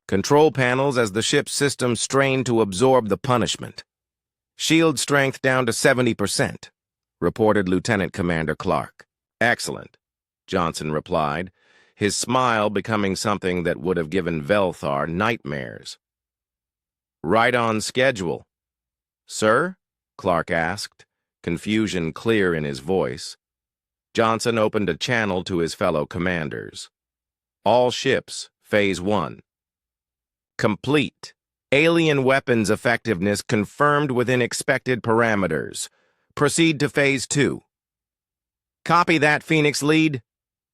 control panels as the ship's system strained to absorb the punishment. "Shield strength down to 70%, reported Lieutenant Commander Clark. "Excellent," Johnson replied, his smile becoming something that would have given Velthar nightmares. "Right on schedule." "Sir?" Clark asked, confusion clear in his voice. Johnson opened a channel to his fellow commanders. "All ships, Phase 1. Complete. Alien weapons effectiveness confirmed within expected parameters. Proceed to Phase 2. Copy that, Phoenix Lead,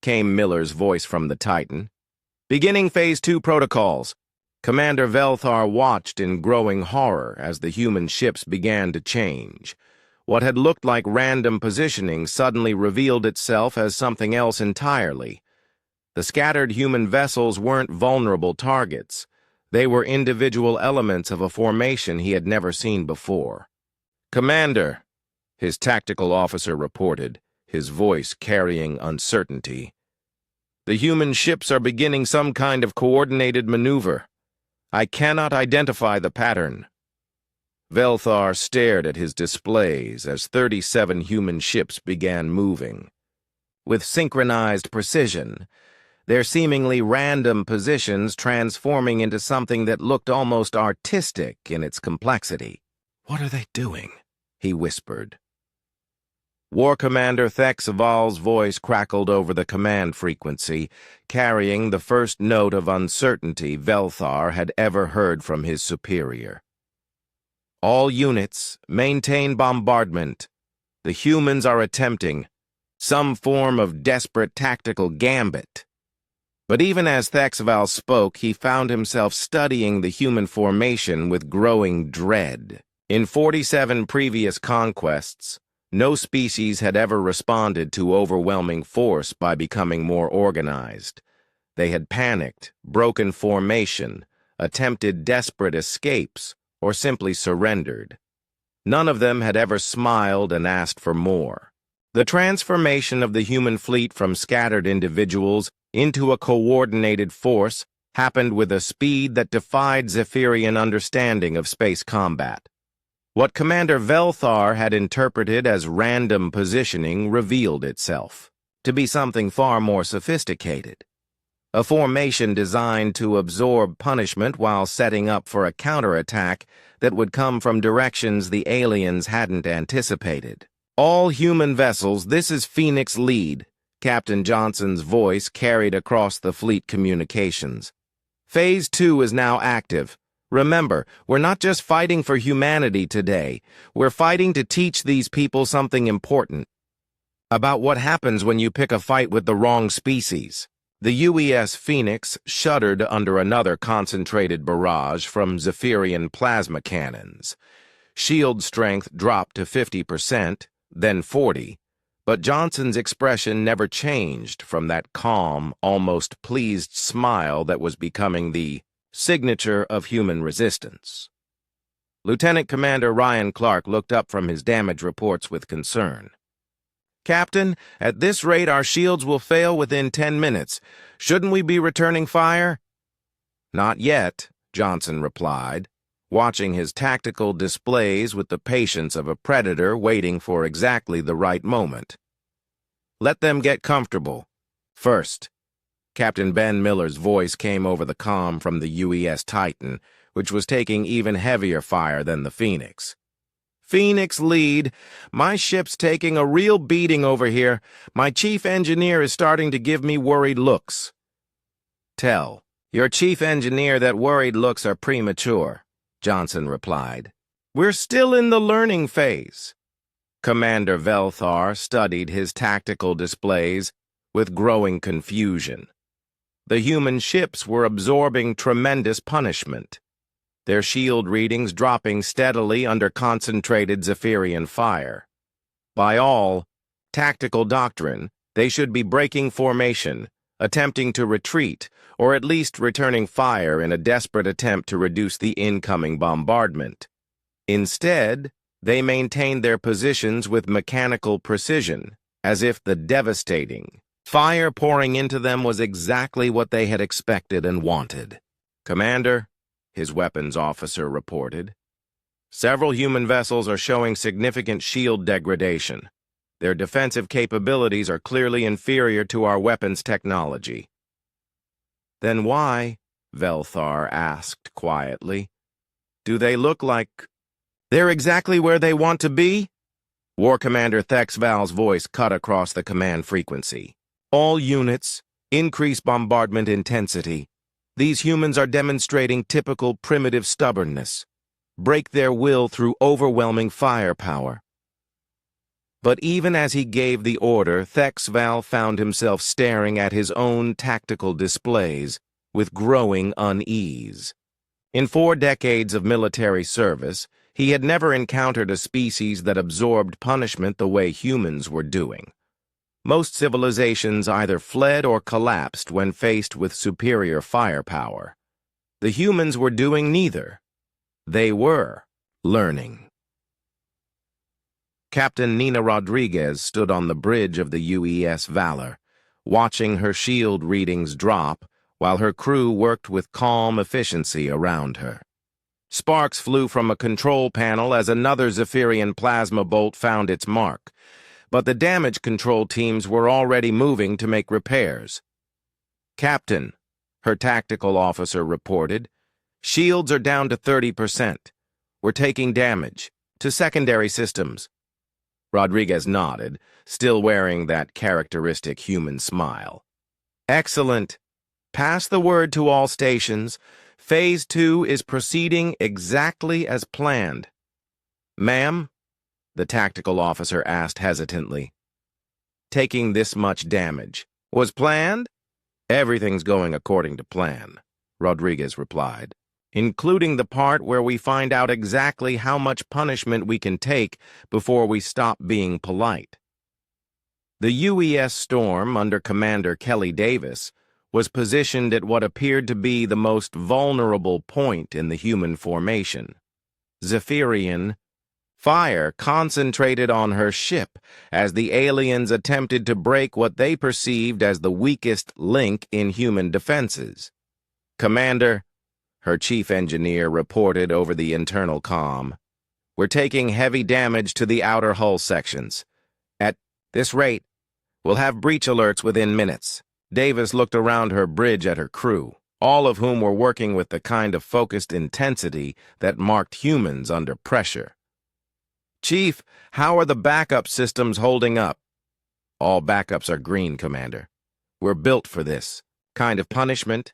came Miller's voice from the Titan. Beginning Phase 2 protocols. Commander Velthar watched in growing horror as the human ships began to change. What had looked like random positioning suddenly revealed itself as something else entirely. The scattered human vessels weren't vulnerable targets. They were individual elements of a formation he had never seen before. "Commander," his tactical officer reported, his voice carrying uncertainty. "The human ships are beginning some kind of coordinated maneuver. I cannot identify the pattern." Velthar stared at his displays as 37 human ships began moving. With synchronized precision, their seemingly random positions transforming into something that looked almost artistic in its complexity. "What are they doing?" he whispered. War Commander Thexaval's voice crackled over the command frequency, carrying the first note of uncertainty Velthar had ever heard from his superior. "All units, maintain bombardment. The humans are attempting some form of desperate tactical gambit." But even as Thexaval spoke, he found himself studying the human formation with growing dread. In 47 previous conquests, no species had ever responded to overwhelming force by becoming more organized. They had panicked, broken formation, attempted desperate escapes, or simply surrendered. None of them had ever smiled and asked for more. The transformation of the human fleet from scattered individuals into a coordinated force happened with a speed that defied Zephyrian understanding of space combat. What Commander Velthar had interpreted as random positioning revealed itself to be something far more sophisticated. A formation designed to absorb punishment while setting up for a counterattack that would come from directions the aliens hadn't anticipated. "All human vessels, this is Phoenix Lead," Captain Johnson's voice carried across the fleet communications. "Phase 2 is now active. Remember, we're not just fighting for humanity today. We're fighting to teach these people something important about what happens when you pick a fight with the wrong species." The UES Phoenix shuddered under another concentrated barrage from Zephyrian plasma cannons. Shield strength dropped to 50%, then 40%, but Johnson's expression never changed from that calm, almost pleased smile that was becoming the signature of human resistance. Lieutenant Commander Ryan Clark looked up from his damage reports with concern. "Captain, at this rate our shields will fail within 10 minutes. Shouldn't we be returning fire?" "Not yet," Johnson replied, watching his tactical displays with the patience of a predator waiting for exactly the right moment. "Let them get comfortable. First." Captain Ben Miller's voice came over the comm from the UES Titan, which was taking even heavier fire than the Phoenix. "Phoenix Lead, my ship's taking a real beating over here. My chief engineer is starting to give me worried looks." "Tell your chief engineer that worried looks are premature," Johnson replied. "We're still in the learning phase." Commander Velthar studied his tactical displays with growing confusion. The human ships were absorbing tremendous punishment, their shield readings dropping steadily under concentrated Zephyrian fire. By all tactical doctrine, they should be breaking formation, attempting to retreat, or at least returning fire in a desperate attempt to reduce the incoming bombardment. Instead, they maintained their positions with mechanical precision, as if the devastating fire pouring into them was exactly what they had expected and wanted. "Commander," his weapons officer reported, "several human vessels are showing significant shield degradation. Their defensive capabilities are clearly inferior to our weapons technology." "Then why," Velthar asked quietly, "do they look like they're exactly where they want to be?" War Commander Thexval's voice cut across the command frequency. "All units, increase bombardment intensity. These humans are demonstrating typical primitive stubbornness. Break their will through overwhelming firepower." But even as he gave the order, Thexval found himself staring at his own tactical displays with growing unease. In 4 decades of military service, he had never encountered a species that absorbed punishment the way humans were doing. Most civilizations either fled or collapsed when faced with superior firepower. The humans were doing neither. They were learning. Captain Nina Rodriguez stood on the bridge of the UES Valor, watching her shield readings drop while her crew worked with calm efficiency around her. Sparks flew from a control panel as another Zephyrian plasma bolt found its mark, but the damage control teams were already moving to make repairs. "Captain," her tactical officer reported, "shields are down to 30%. We're taking damage to secondary systems." Rodriguez nodded, still wearing that characteristic human smile. "Excellent. Pass the word to all stations. Phase 2 is proceeding exactly as planned." "Ma'am?" the tactical officer asked hesitantly. "Taking this much damage was planned?" "Everything's going according to plan," Rodriguez replied, "including the part where we find out exactly how much punishment we can take before we stop being polite." The UES Storm, under Commander Kelly Davis, was positioned at what appeared to be the most vulnerable point in the human formation. Zephyrian fire concentrated on her ship as the aliens attempted to break what they perceived as the weakest link in human defenses. "Commander," her chief engineer reported over the internal comm, "we're taking heavy damage to the outer hull sections. At this rate, we'll have breach alerts within minutes." Davis looked around her bridge at her crew, all of whom were working with the kind of focused intensity that marked humans under pressure. "Chief, how are the backup systems holding up?" "All backups are green, Commander. We're built for this kind of punishment."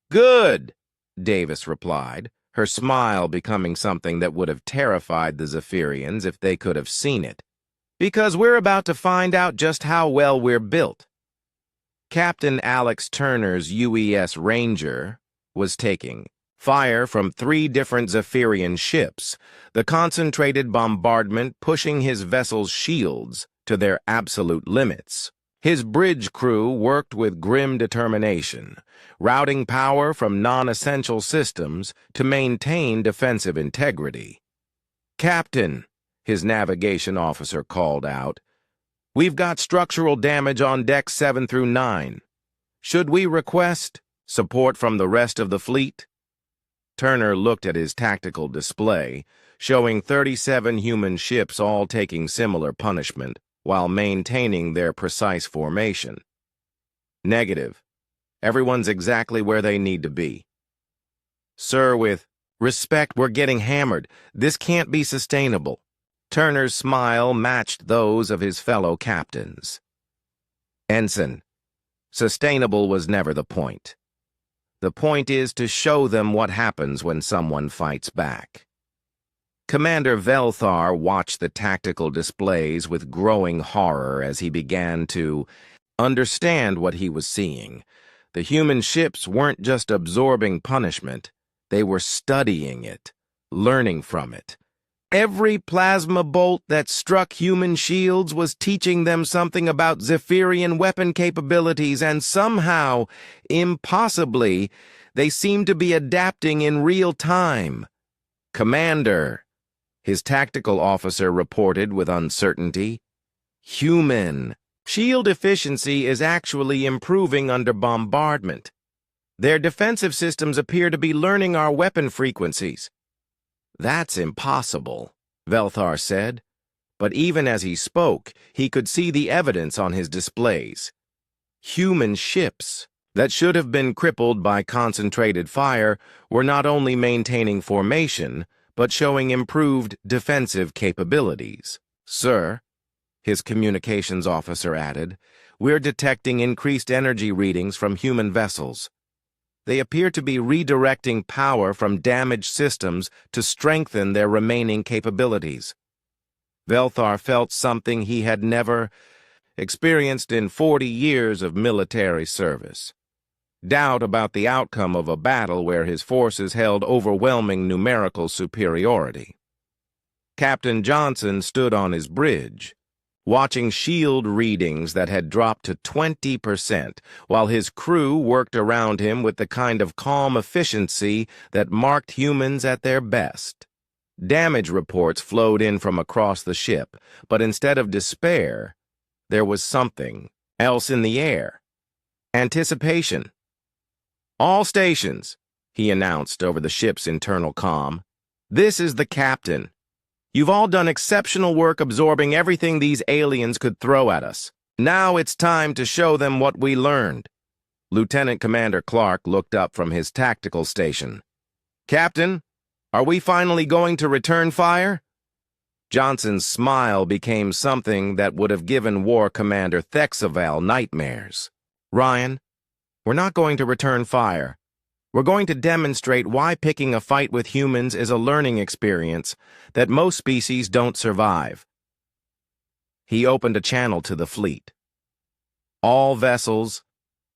"Good," Davis replied, her smile becoming something that would have terrified the Zephyrians if they could have seen it. "Because we're about to find out just how well we're built." Captain Alex Turner's UES Ranger was taking fire from 3 different Zephyrian ships, the concentrated bombardment pushing his vessel's shields to their absolute limits. His bridge crew worked with grim determination, routing power from non-essential systems to maintain defensive integrity. "Captain," his navigation officer called out, "we've got structural damage on decks 7 through 9. Should we request support from the rest of the fleet?" Turner looked at his tactical display, showing 37 human ships all taking similar punishment while maintaining their precise formation. "Negative. Everyone's exactly where they need to be." "Sir, with respect, we're getting hammered. This can't be sustainable." Turner's smile matched those of his fellow captains. "Ensign, sustainable was never the point. The point is to show them what happens when someone fights back." Commander Velthar watched the tactical displays with growing horror as he began to understand what he was seeing. The human ships weren't just absorbing punishment, they were studying it, learning from it. Every plasma bolt that struck human shields was teaching them something about Zephyrian weapon capabilities, and somehow, impossibly, they seemed to be adapting in real time. "Commander," his tactical officer reported with uncertainty, "human shield efficiency is actually improving under bombardment. Their defensive systems appear to be learning our weapon frequencies." "That's impossible," Velthar said, but even as he spoke, he could see the evidence on his displays. Human ships that should have been crippled by concentrated fire were not only maintaining formation, but showing improved defensive capabilities. "Sir," his communications officer added, "we're detecting increased energy readings from human vessels. They appear to be redirecting power from damaged systems to strengthen their remaining capabilities." Velthar felt something he had never experienced in 40 years of military service. Doubt about the outcome of a battle where his forces held overwhelming numerical superiority. Captain Johnson stood on his bridge, watching shield readings that had dropped to 20%, while his crew worked around him with the kind of calm efficiency that marked humans at their best. Damage reports flowed in from across the ship, but instead of despair, there was something else in the air. Anticipation. "All stations," he announced over the ship's internal comm. "This is the captain. You've all done exceptional work absorbing everything these aliens could throw at us. Now it's time to show them what we learned." Lieutenant Commander Clark looked up from his tactical station. "Captain, are we finally going to return fire?" Johnson's smile became something that would have given War Commander Thexaval nightmares. "Ryan, we're not going to return fire. We're going to demonstrate why picking a fight with humans is a learning experience that most species don't survive." He opened a channel to the fleet. "All vessels,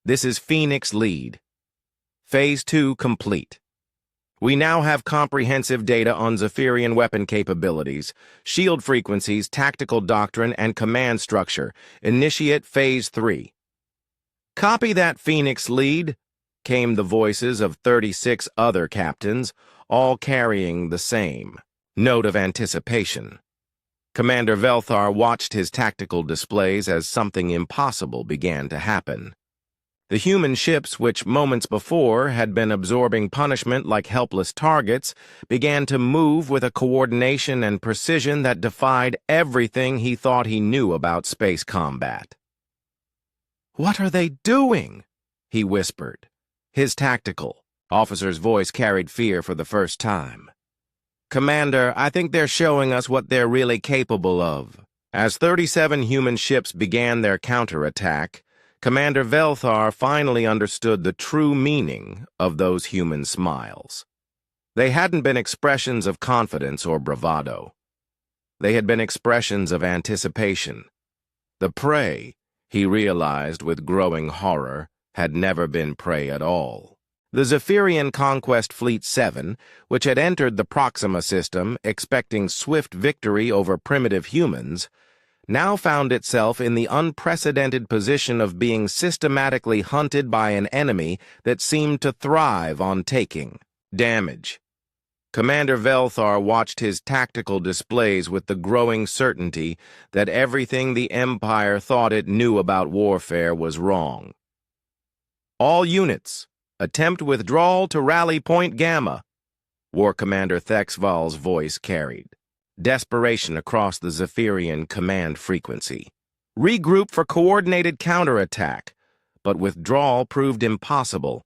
this is Phoenix Lead. Phase 2 complete. We now have comprehensive data on Zephyrian weapon capabilities, shield frequencies, tactical doctrine, and command structure. Initiate Phase 3. "Copy that, Phoenix Lead," came the voices of 36 other captains, all carrying the same note of anticipation. Commander Velthar watched his tactical displays as something impossible began to happen. The human ships, which moments before had been absorbing punishment like helpless targets, began to move with a coordination and precision that defied everything he thought he knew about space combat. "What are they doing?" he whispered. His tactical officer's voice carried fear for the first time. "Commander, I think they're showing us what they're really capable of." As 37 human ships began their counterattack, Commander Velthar finally understood the true meaning of those human smiles. They hadn't been expressions of confidence or bravado. They had been expressions of anticipation. The prey, he realized with growing horror, had never been prey at all. The Zephyrian Conquest Fleet 7, which had entered the Proxima system expecting swift victory over primitive humans, now found itself in the unprecedented position of being systematically hunted by an enemy that seemed to thrive on taking damage. Commander Velthar watched his tactical displays with the growing certainty that everything the Empire thought it knew about warfare was wrong. "All units, attempt withdrawal to Rally Point Gamma," War Commander Thexval's voice carried. Desperation across the Zephyrian command frequency. "Regroup for coordinated counterattack," but withdrawal proved impossible.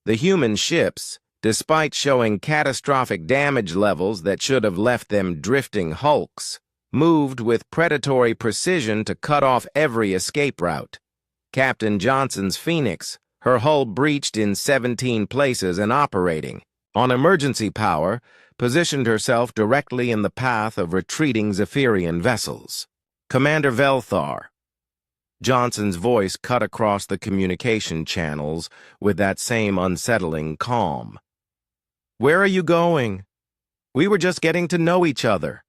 The human ships, despite showing catastrophic damage levels that should have left them drifting hulks, moved with predatory precision to cut off every escape route. Captain Johnson's Phoenix, her hull breached in 17 places and operating on emergency power, positioned herself directly in the path of retreating Zephyrian vessels. "Commander Velthar." Johnson's voice cut across the communication channels with that same unsettling calm. "Where are you going? We were just getting to know each other."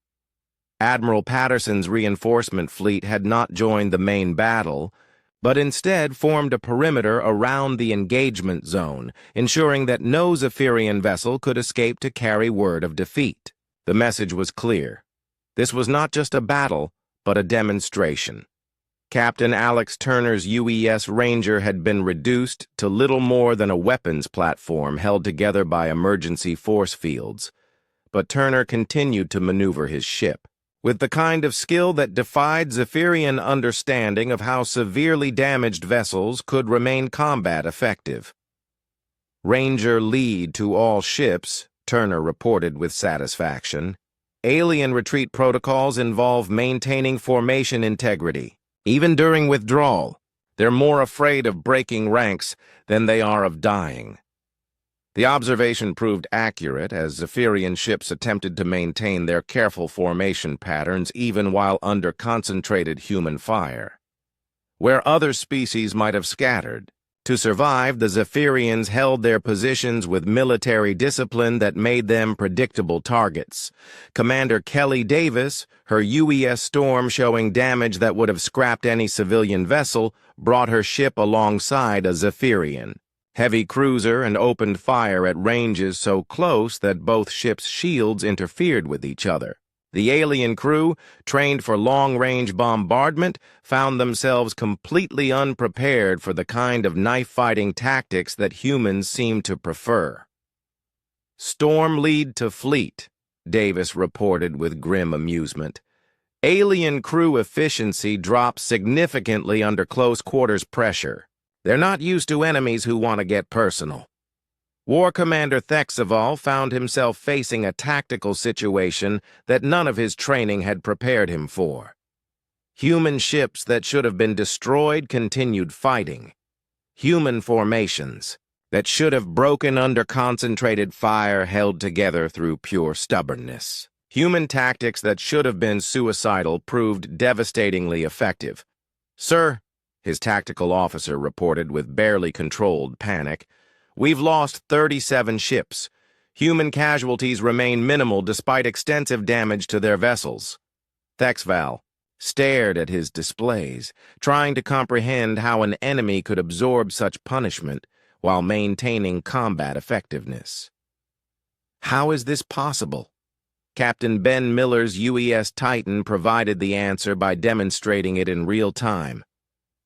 Admiral Patterson's reinforcement fleet had not joined the main battle, but instead formed a perimeter around the engagement zone, ensuring that no Zephyrian vessel could escape to carry word of defeat. The message was clear. This was not just a battle, but a demonstration. Captain Alex Turner's UES Ranger had been reduced to little more than a weapons platform held together by emergency force fields, but Turner continued to maneuver his ship with the kind of skill that defied Zephyrian understanding of how severely damaged vessels could remain combat effective. "Ranger lead to all ships," Turner reported with satisfaction. "Alien retreat protocols involve maintaining formation integrity. Even during withdrawal, they're more afraid of breaking ranks than they are of dying." The observation proved accurate as Zephyrian ships attempted to maintain their careful formation patterns even while under concentrated human fire. Where other species might have scattered, to survive, the Zephyrians held their positions with military discipline that made them predictable targets. Commander Kelly Davis, her UES Storm showing damage that would have scrapped any civilian vessel, brought her ship alongside a Zephyrian heavy cruiser and opened fire at ranges so close that both ships' shields interfered with each other. The alien crew, trained for long-range bombardment, found themselves completely unprepared for the kind of knife-fighting tactics that humans seem to prefer. "Storm lead to fleet," Davis reported with grim amusement. "Alien crew efficiency drops significantly under close-quarters pressure. They're not used to enemies who want to get personal." War Commander Thexaval found himself facing a tactical situation that none of his training had prepared him for. Human ships that should have been destroyed continued fighting. Human formations that should have broken under concentrated fire held together through pure stubbornness. Human tactics that should have been suicidal proved devastatingly effective. "Sir," his tactical officer reported with barely controlled panic, "we've lost 37 ships. Human casualties remain minimal despite extensive damage to their vessels." Thexval stared at his displays, trying to comprehend how an enemy could absorb such punishment while maintaining combat effectiveness. How is this possible? Captain Ben Miller's UES Titan provided the answer by demonstrating it in real time.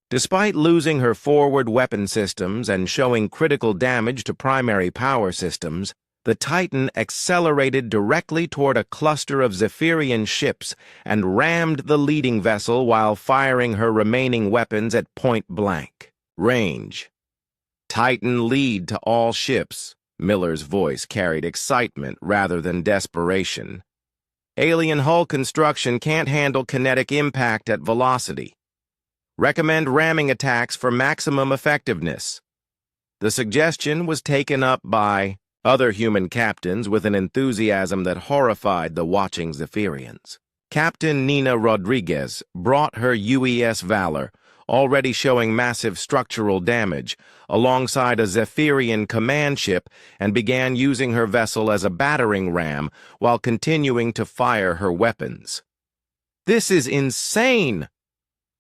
Despite losing her forward weapon systems and showing critical damage to primary power systems, the Titan accelerated directly toward a cluster of Zephyrian ships and rammed the leading vessel while firing her remaining weapons at point-blank range. "Titan lead to all ships," Miller's voice carried excitement rather than desperation. "Alien hull construction can't handle kinetic impact at velocity. Recommend ramming attacks for maximum effectiveness." The suggestion was taken up by other human captains with an enthusiasm that horrified the watching Zephyrians. Captain Nina Rodriguez brought her UES Valor, already showing massive structural damage, alongside a Zephyrian command ship and began using her vessel as a battering ram while continuing to fire her weapons. "This is insane!"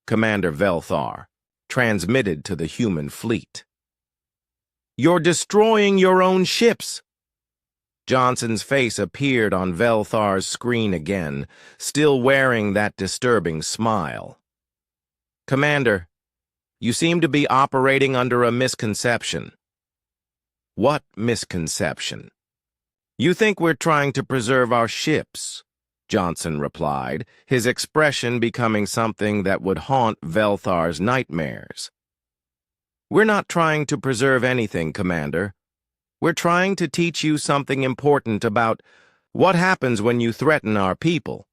Commander Velthar transmitted to the human fleet. "You're destroying your own ships." Johnson's face appeared on Velthar's screen again, still wearing that disturbing smile. "Commander, you seem to be operating under a misconception." "What misconception?" "You think we're trying to preserve our ships," Johnson replied, his expression becoming something that would haunt Velthar's nightmares. "We're not trying to preserve anything, Commander. We're trying to teach you something important about what happens when you threaten our people."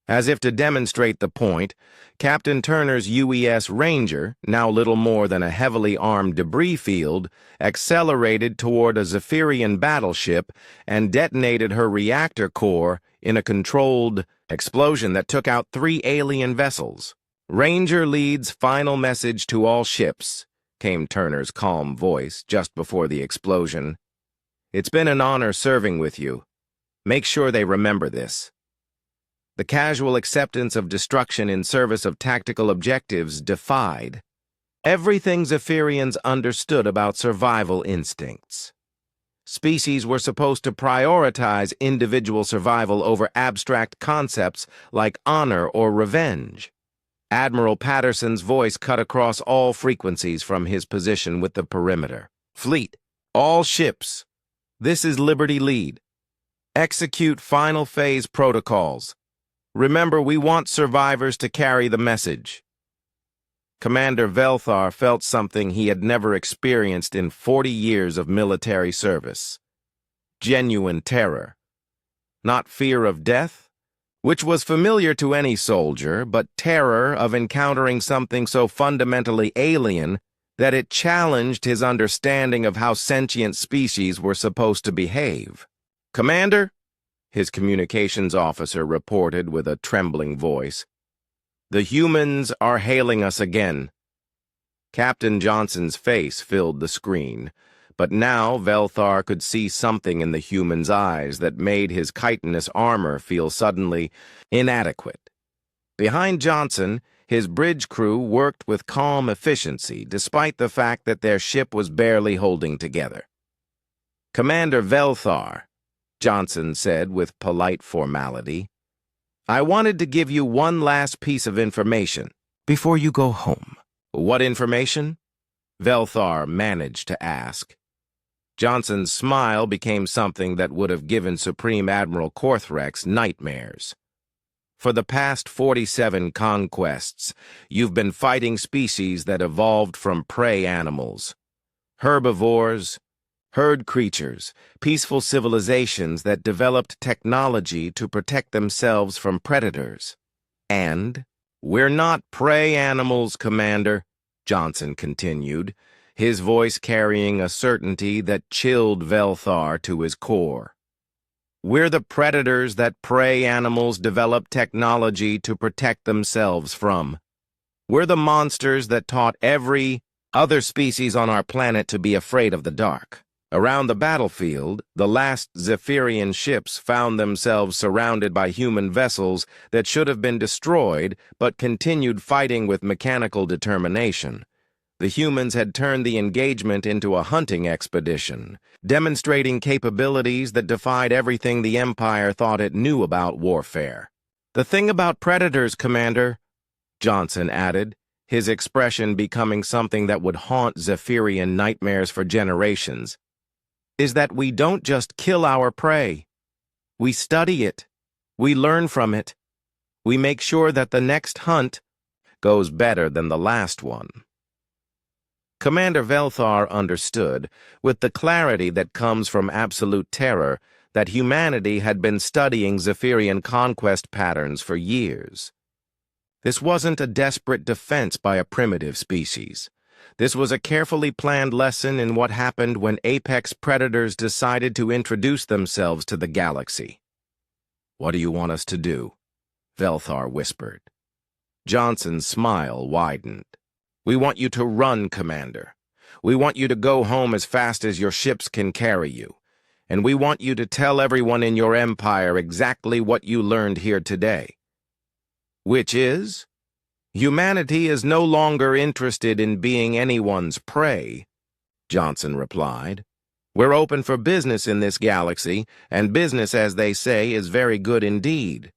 As if to demonstrate the point, Captain Turner's UES Ranger, now little more than a heavily armed debris field, accelerated toward a Zephyrian battleship and detonated her reactor core in a controlled explosion that took out 3 alien vessels. "Ranger leads final message to all ships," came Turner's calm voice just before the explosion. "It's been an honor serving with you. Make sure they remember this." The casual acceptance of destruction in service of tactical objectives defied everything Zephyrians understood about survival instincts. Species were supposed to prioritize individual survival over abstract concepts like honor or revenge. Admiral Patterson's voice cut across all frequencies from his position with the perimeter. "Fleet, all ships. This is Liberty Lead. Execute final phase protocols. Remember, we want survivors to carry the message." Commander Velthar felt something he had never experienced in 40 years of military service. Genuine terror. Not fear of death, which was familiar to any soldier, but terror of encountering something so fundamentally alien that it challenged his understanding of how sentient species were supposed to behave. "Commander," his communications officer reported with a trembling voice, "the humans are hailing us again." Captain Johnson's face filled the screen, but now Velthar could see something in the human's eyes that made his chitinous armor feel suddenly inadequate. Behind Johnson, his bridge crew worked with calm efficiency despite the fact that their ship was barely holding together. "Commander Velthar," Johnson said with polite formality, "I wanted to give you one last piece of information before you go home." "What information?" Velthar managed to ask. Johnson's smile became something that would have given Supreme Admiral Korthrex nightmares. "For the past 47 conquests, you've been fighting species that evolved from prey animals. Herbivores, herd creatures, peaceful civilizations that developed technology to protect themselves from predators. And we're not prey animals, Commander," Johnson continued, his voice carrying a certainty that chilled Velthar to his core. "We're the predators that prey animals develop technology to protect themselves from. We're the monsters that taught every other species on our planet to be afraid of the dark." Around the battlefield, the last Zephyrian ships found themselves surrounded by human vessels that should have been destroyed but continued fighting with mechanical determination. The humans had turned the engagement into a hunting expedition, demonstrating capabilities that defied everything the Empire thought it knew about warfare. "The thing about predators, Commander," Johnson added, his expression becoming something that would haunt Zephyrian nightmares for generations, "is that we don't just kill our prey. We study it. We learn from it. We make sure that the next hunt goes better than the last one." Commander Velthar understood, with the clarity that comes from absolute terror, that humanity had been studying Zephyrian conquest patterns for years. This wasn't a desperate defense by a primitive species. This was a carefully planned lesson in what happened when apex predators decided to introduce themselves to the galaxy. "What do you want us to do?" Velthar whispered. Johnson's smile widened. "We want you to run, Commander. We want you to go home as fast as your ships can carry you. And we want you to tell everyone in your empire exactly what you learned here today." "Which is? Humanity is no longer interested in being anyone's prey," Johnson replied. "We're open for business in this galaxy, and business, as they say, is very good indeed."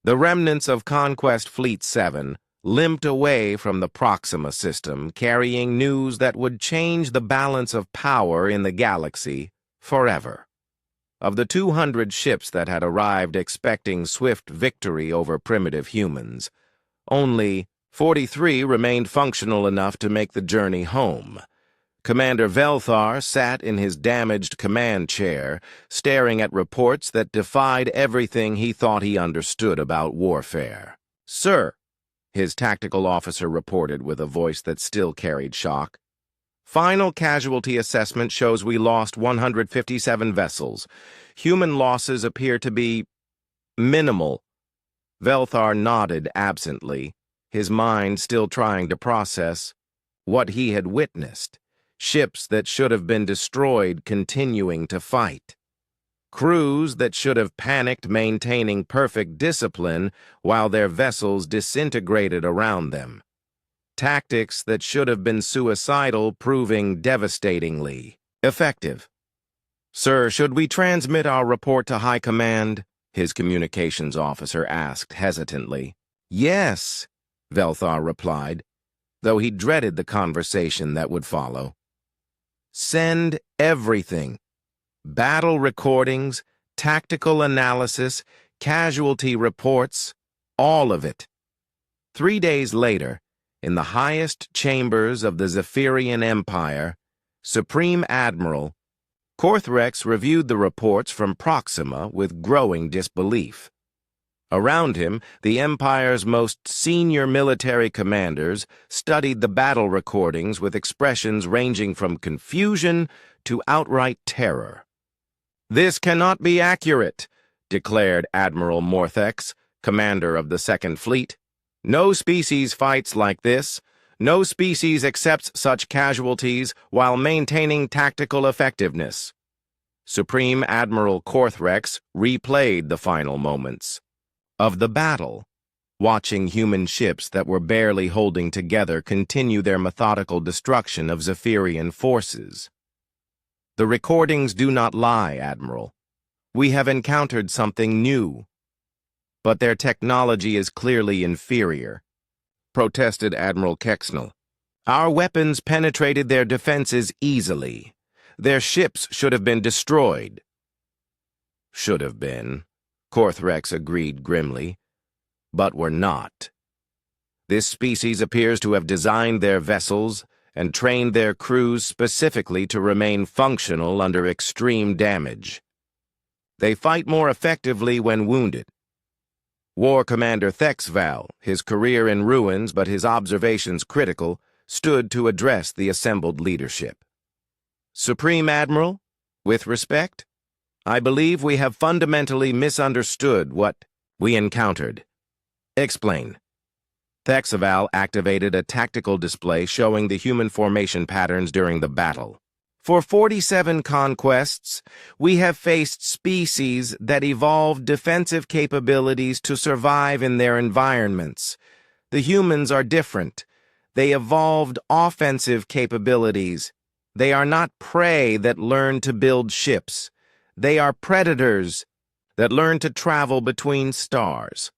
The remnants of Conquest Fleet 7 limped away from the Proxima system, carrying news that would change the balance of power in the galaxy forever. Of the 200 ships that had arrived expecting swift victory over primitive humans, only 43 remained functional enough to make the journey home. Commander Velthar sat in his damaged command chair, staring at reports that defied everything he thought he understood about warfare. "Sir," his tactical officer reported with a voice that still carried shock, "final casualty assessment shows we lost 157 vessels. Human losses appear to be minimal." Velthar nodded absently, his mind still trying to process what he had witnessed. Ships that should have been destroyed continuing to fight. Crews that should have panicked maintaining perfect discipline while their vessels disintegrated around them. Tactics that should have been suicidal proving devastatingly effective. "Sir, should we transmit our report to High Command?" his communications officer asked hesitantly. "Yes," Velthar replied, though he dreaded the conversation that would follow. "Send everything. Battle recordings, tactical analysis, casualty reports, all of it." 3 days later, in the highest chambers of the Zephyrian Empire, Supreme Admiral Korthrex reviewed the reports from Proxima with growing disbelief. Around him, the Empire's most senior military commanders studied the battle recordings with expressions ranging from confusion to outright terror. "This cannot be accurate," declared Admiral Morthex, commander of the Second Fleet. "No species fights like this. No species accepts such casualties while maintaining tactical effectiveness." Supreme Admiral Korthrex replayed the final moments of the battle, watching human ships that were barely holding together continue their methodical destruction of Zephyrian forces. "The recordings do not lie, Admiral. We have encountered something new. But their technology is clearly inferior," protested Admiral Kexnel. "Our weapons penetrated their defenses easily. Their ships should have been destroyed." "Should have been," Korthrex agreed grimly, "but were not. This species appears to have designed their vessels and trained their crews specifically to remain functional under extreme damage. They fight more effectively when wounded. War Commander Thexval, his career in ruins but his observations critical, stood to address the assembled leadership. "Supreme Admiral, with respect, I believe we have fundamentally misunderstood what we encountered." "Explain." Thexval activated a tactical display showing the human formation patterns during the battle. "For 47 conquests, we have faced species that evolved defensive capabilities to survive in their environments. The humans are different. They evolved offensive capabilities. They are not prey that learn to build ships. They are predators that learn to travel between stars."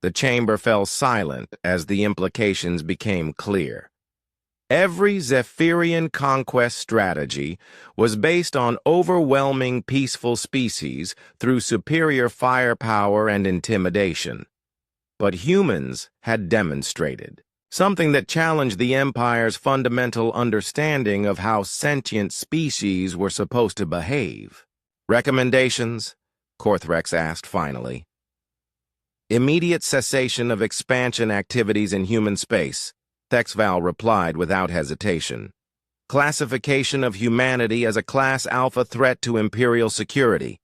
The chamber fell silent as the implications became clear. Every Zephyrian conquest strategy was based on overwhelming peaceful species through superior firepower and intimidation. But humans had demonstrated something that challenged the Empire's fundamental understanding of how sentient species were supposed to behave. "Recommendations?" Korthrex asked finally. "Immediate cessation of expansion activities in human space," Thexval replied without hesitation. "Classification of humanity as a Class Alpha threat to Imperial security,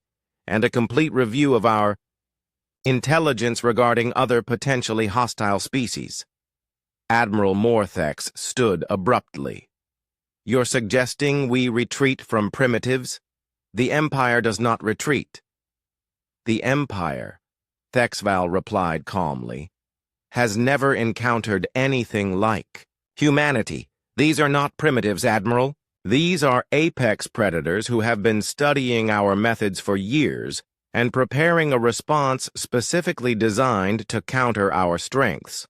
and a complete review of our intelligence regarding other potentially hostile species." Admiral Morthex stood abruptly. "You're suggesting we retreat from primitives? The Empire does not retreat." "The Empire," Thexval replied calmly, "has never encountered anything like humanity. These are not primitives, Admiral. These are apex predators who have been studying our methods for years and preparing a response specifically designed to counter our strengths."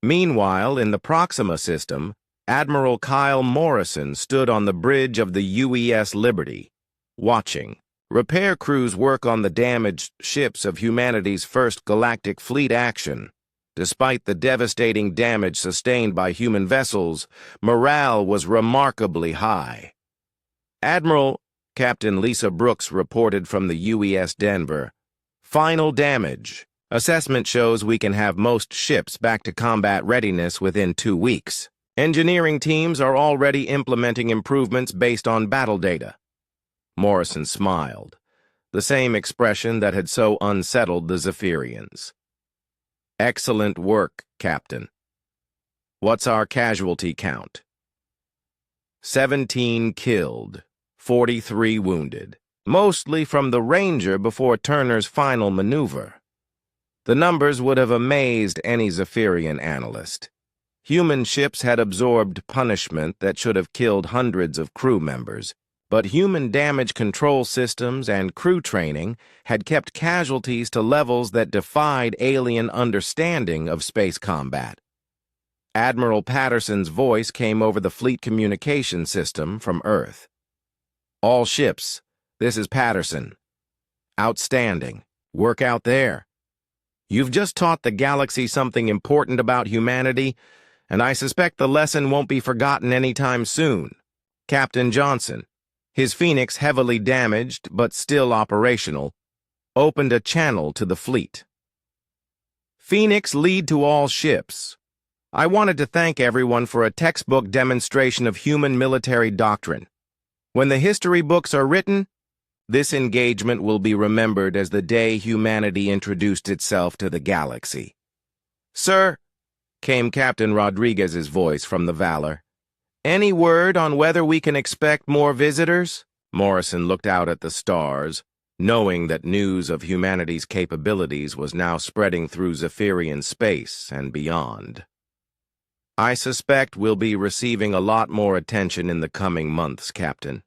Meanwhile, in the Proxima system, Admiral Kyle Morrison stood on the bridge of the UES Liberty, watching repair crews work on the damaged ships of humanity's first Galactic Fleet action. Despite the devastating damage sustained by human vessels, morale was remarkably high. "Admiral," Captain Lisa Brooks reported from the UES Denver, "final damage. Assessment shows we can have most ships back to combat readiness within 2 weeks. Engineering teams are already implementing improvements based on battle data." Morrison smiled, the same expression that had so unsettled the Zephyrians. "Excellent work, Captain. What's our casualty count?" 17 killed, 43 wounded, mostly from the Ranger before Turner's final maneuver. The numbers would have amazed any Zephyrian analyst. Human ships had absorbed punishment that should have killed hundreds of crew members, but human damage control systems and crew training had kept casualties to levels that defied alien understanding of space combat. Admiral Patterson's voice came over the fleet communication system from Earth. "All ships, this is Patterson. Outstanding. Work out there. You've just taught the galaxy something important about humanity, and I suspect the lesson won't be forgotten anytime soon. Captain Johnson, his Phoenix heavily damaged but still operational, opened a channel to the fleet. Phoenix, lead to all ships. I wanted to thank everyone for a textbook demonstration of human military doctrine. When the history books are written, this engagement will be remembered as the day humanity introduced itself to the galaxy. Sir, came Captain Rodriguez's voice from the Valor. Any word on whether we can expect more visitors? Morrison looked out at the stars, knowing that news of humanity's capabilities was now spreading through Zephyrian space and beyond. I suspect we'll be receiving a lot more attention in the coming months, Captain.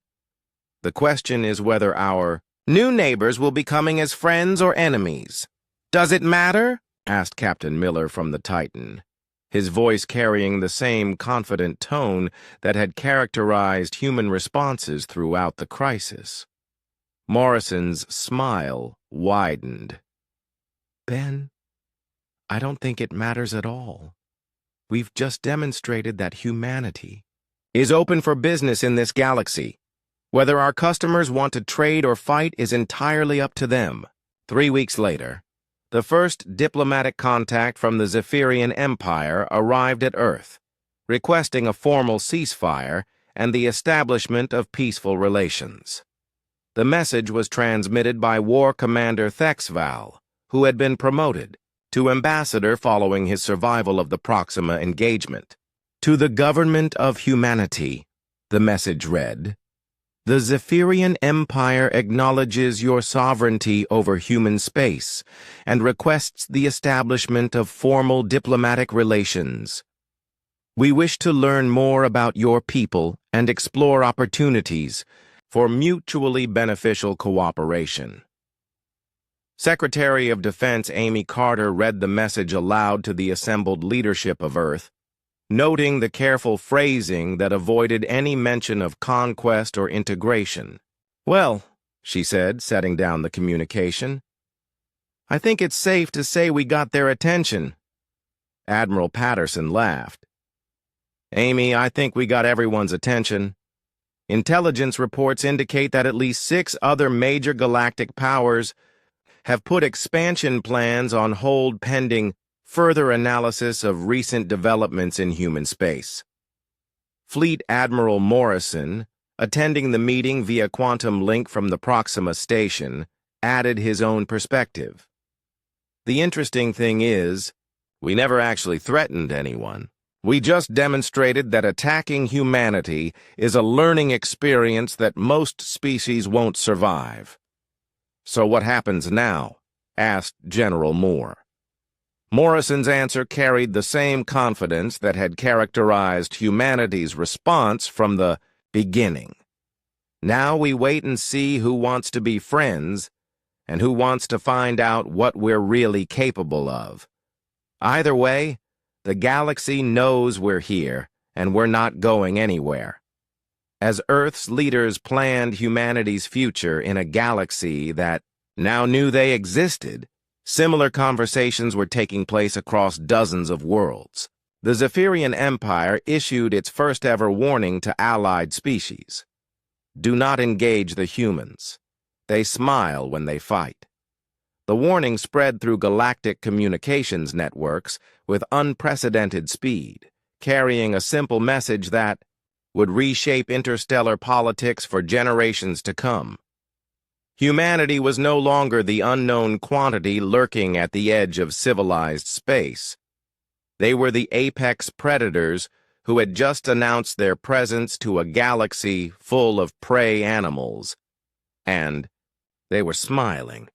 The question is whether our new neighbors will be coming as friends or enemies. Does it matter? Asked Captain Miller from the Titan, his voice carrying the same confident tone that had characterized human responses throughout the crisis. Morrison's smile widened. Ben, I don't think it matters at all. We've just demonstrated that humanity is open for business in this galaxy. Whether our customers want to trade or fight is entirely up to them. 3 weeks later, the first diplomatic contact from the Zephyrian Empire arrived at Earth, requesting a formal ceasefire and the establishment of peaceful relations. The message was transmitted by War Commander Thexval, who had been promoted to ambassador following his survival of the Proxima engagement. To the government of humanity, the message read, the Zephyrian Empire acknowledges your sovereignty over human space and requests the establishment of formal diplomatic relations. We wish to learn more about your people and explore opportunities for mutually beneficial cooperation. Secretary of Defense Amy Carter read the message aloud to the assembled leadership of Earth, noting the careful phrasing that avoided any mention of conquest or integration. Well, she said, setting down the communication, I think it's safe to say we got their attention. Admiral Patterson laughed. Amy, I think we got everyone's attention. Intelligence reports indicate that at least 6 other major galactic powers have put expansion plans on hold pending further analysis of recent developments in human space. Fleet Admiral Morrison, attending the meeting via quantum link from the Proxima station, added his own perspective. The interesting thing is, we never actually threatened anyone. We just demonstrated that attacking humanity is a learning experience that most species won't survive. So what happens now? Asked General Moore. Morrison's answer carried the same confidence that had characterized humanity's response from the beginning. Now we wait and see who wants to be friends and who wants to find out what we're really capable of. Either way, the galaxy knows we're here and we're not going anywhere. As Earth's leaders planned humanity's future in a galaxy that now knew they existed, similar conversations were taking place across dozens of worlds. The Zephyrian Empire issued its first-ever warning to allied species. Do not engage the humans. They smile when they fight. The warning spread through galactic communications networks with unprecedented speed, carrying a simple message that would reshape interstellar politics for generations to come. Humanity was no longer the unknown quantity lurking at the edge of civilized space. They were the apex predators who had just announced their presence to a galaxy full of prey animals. And they were smiling.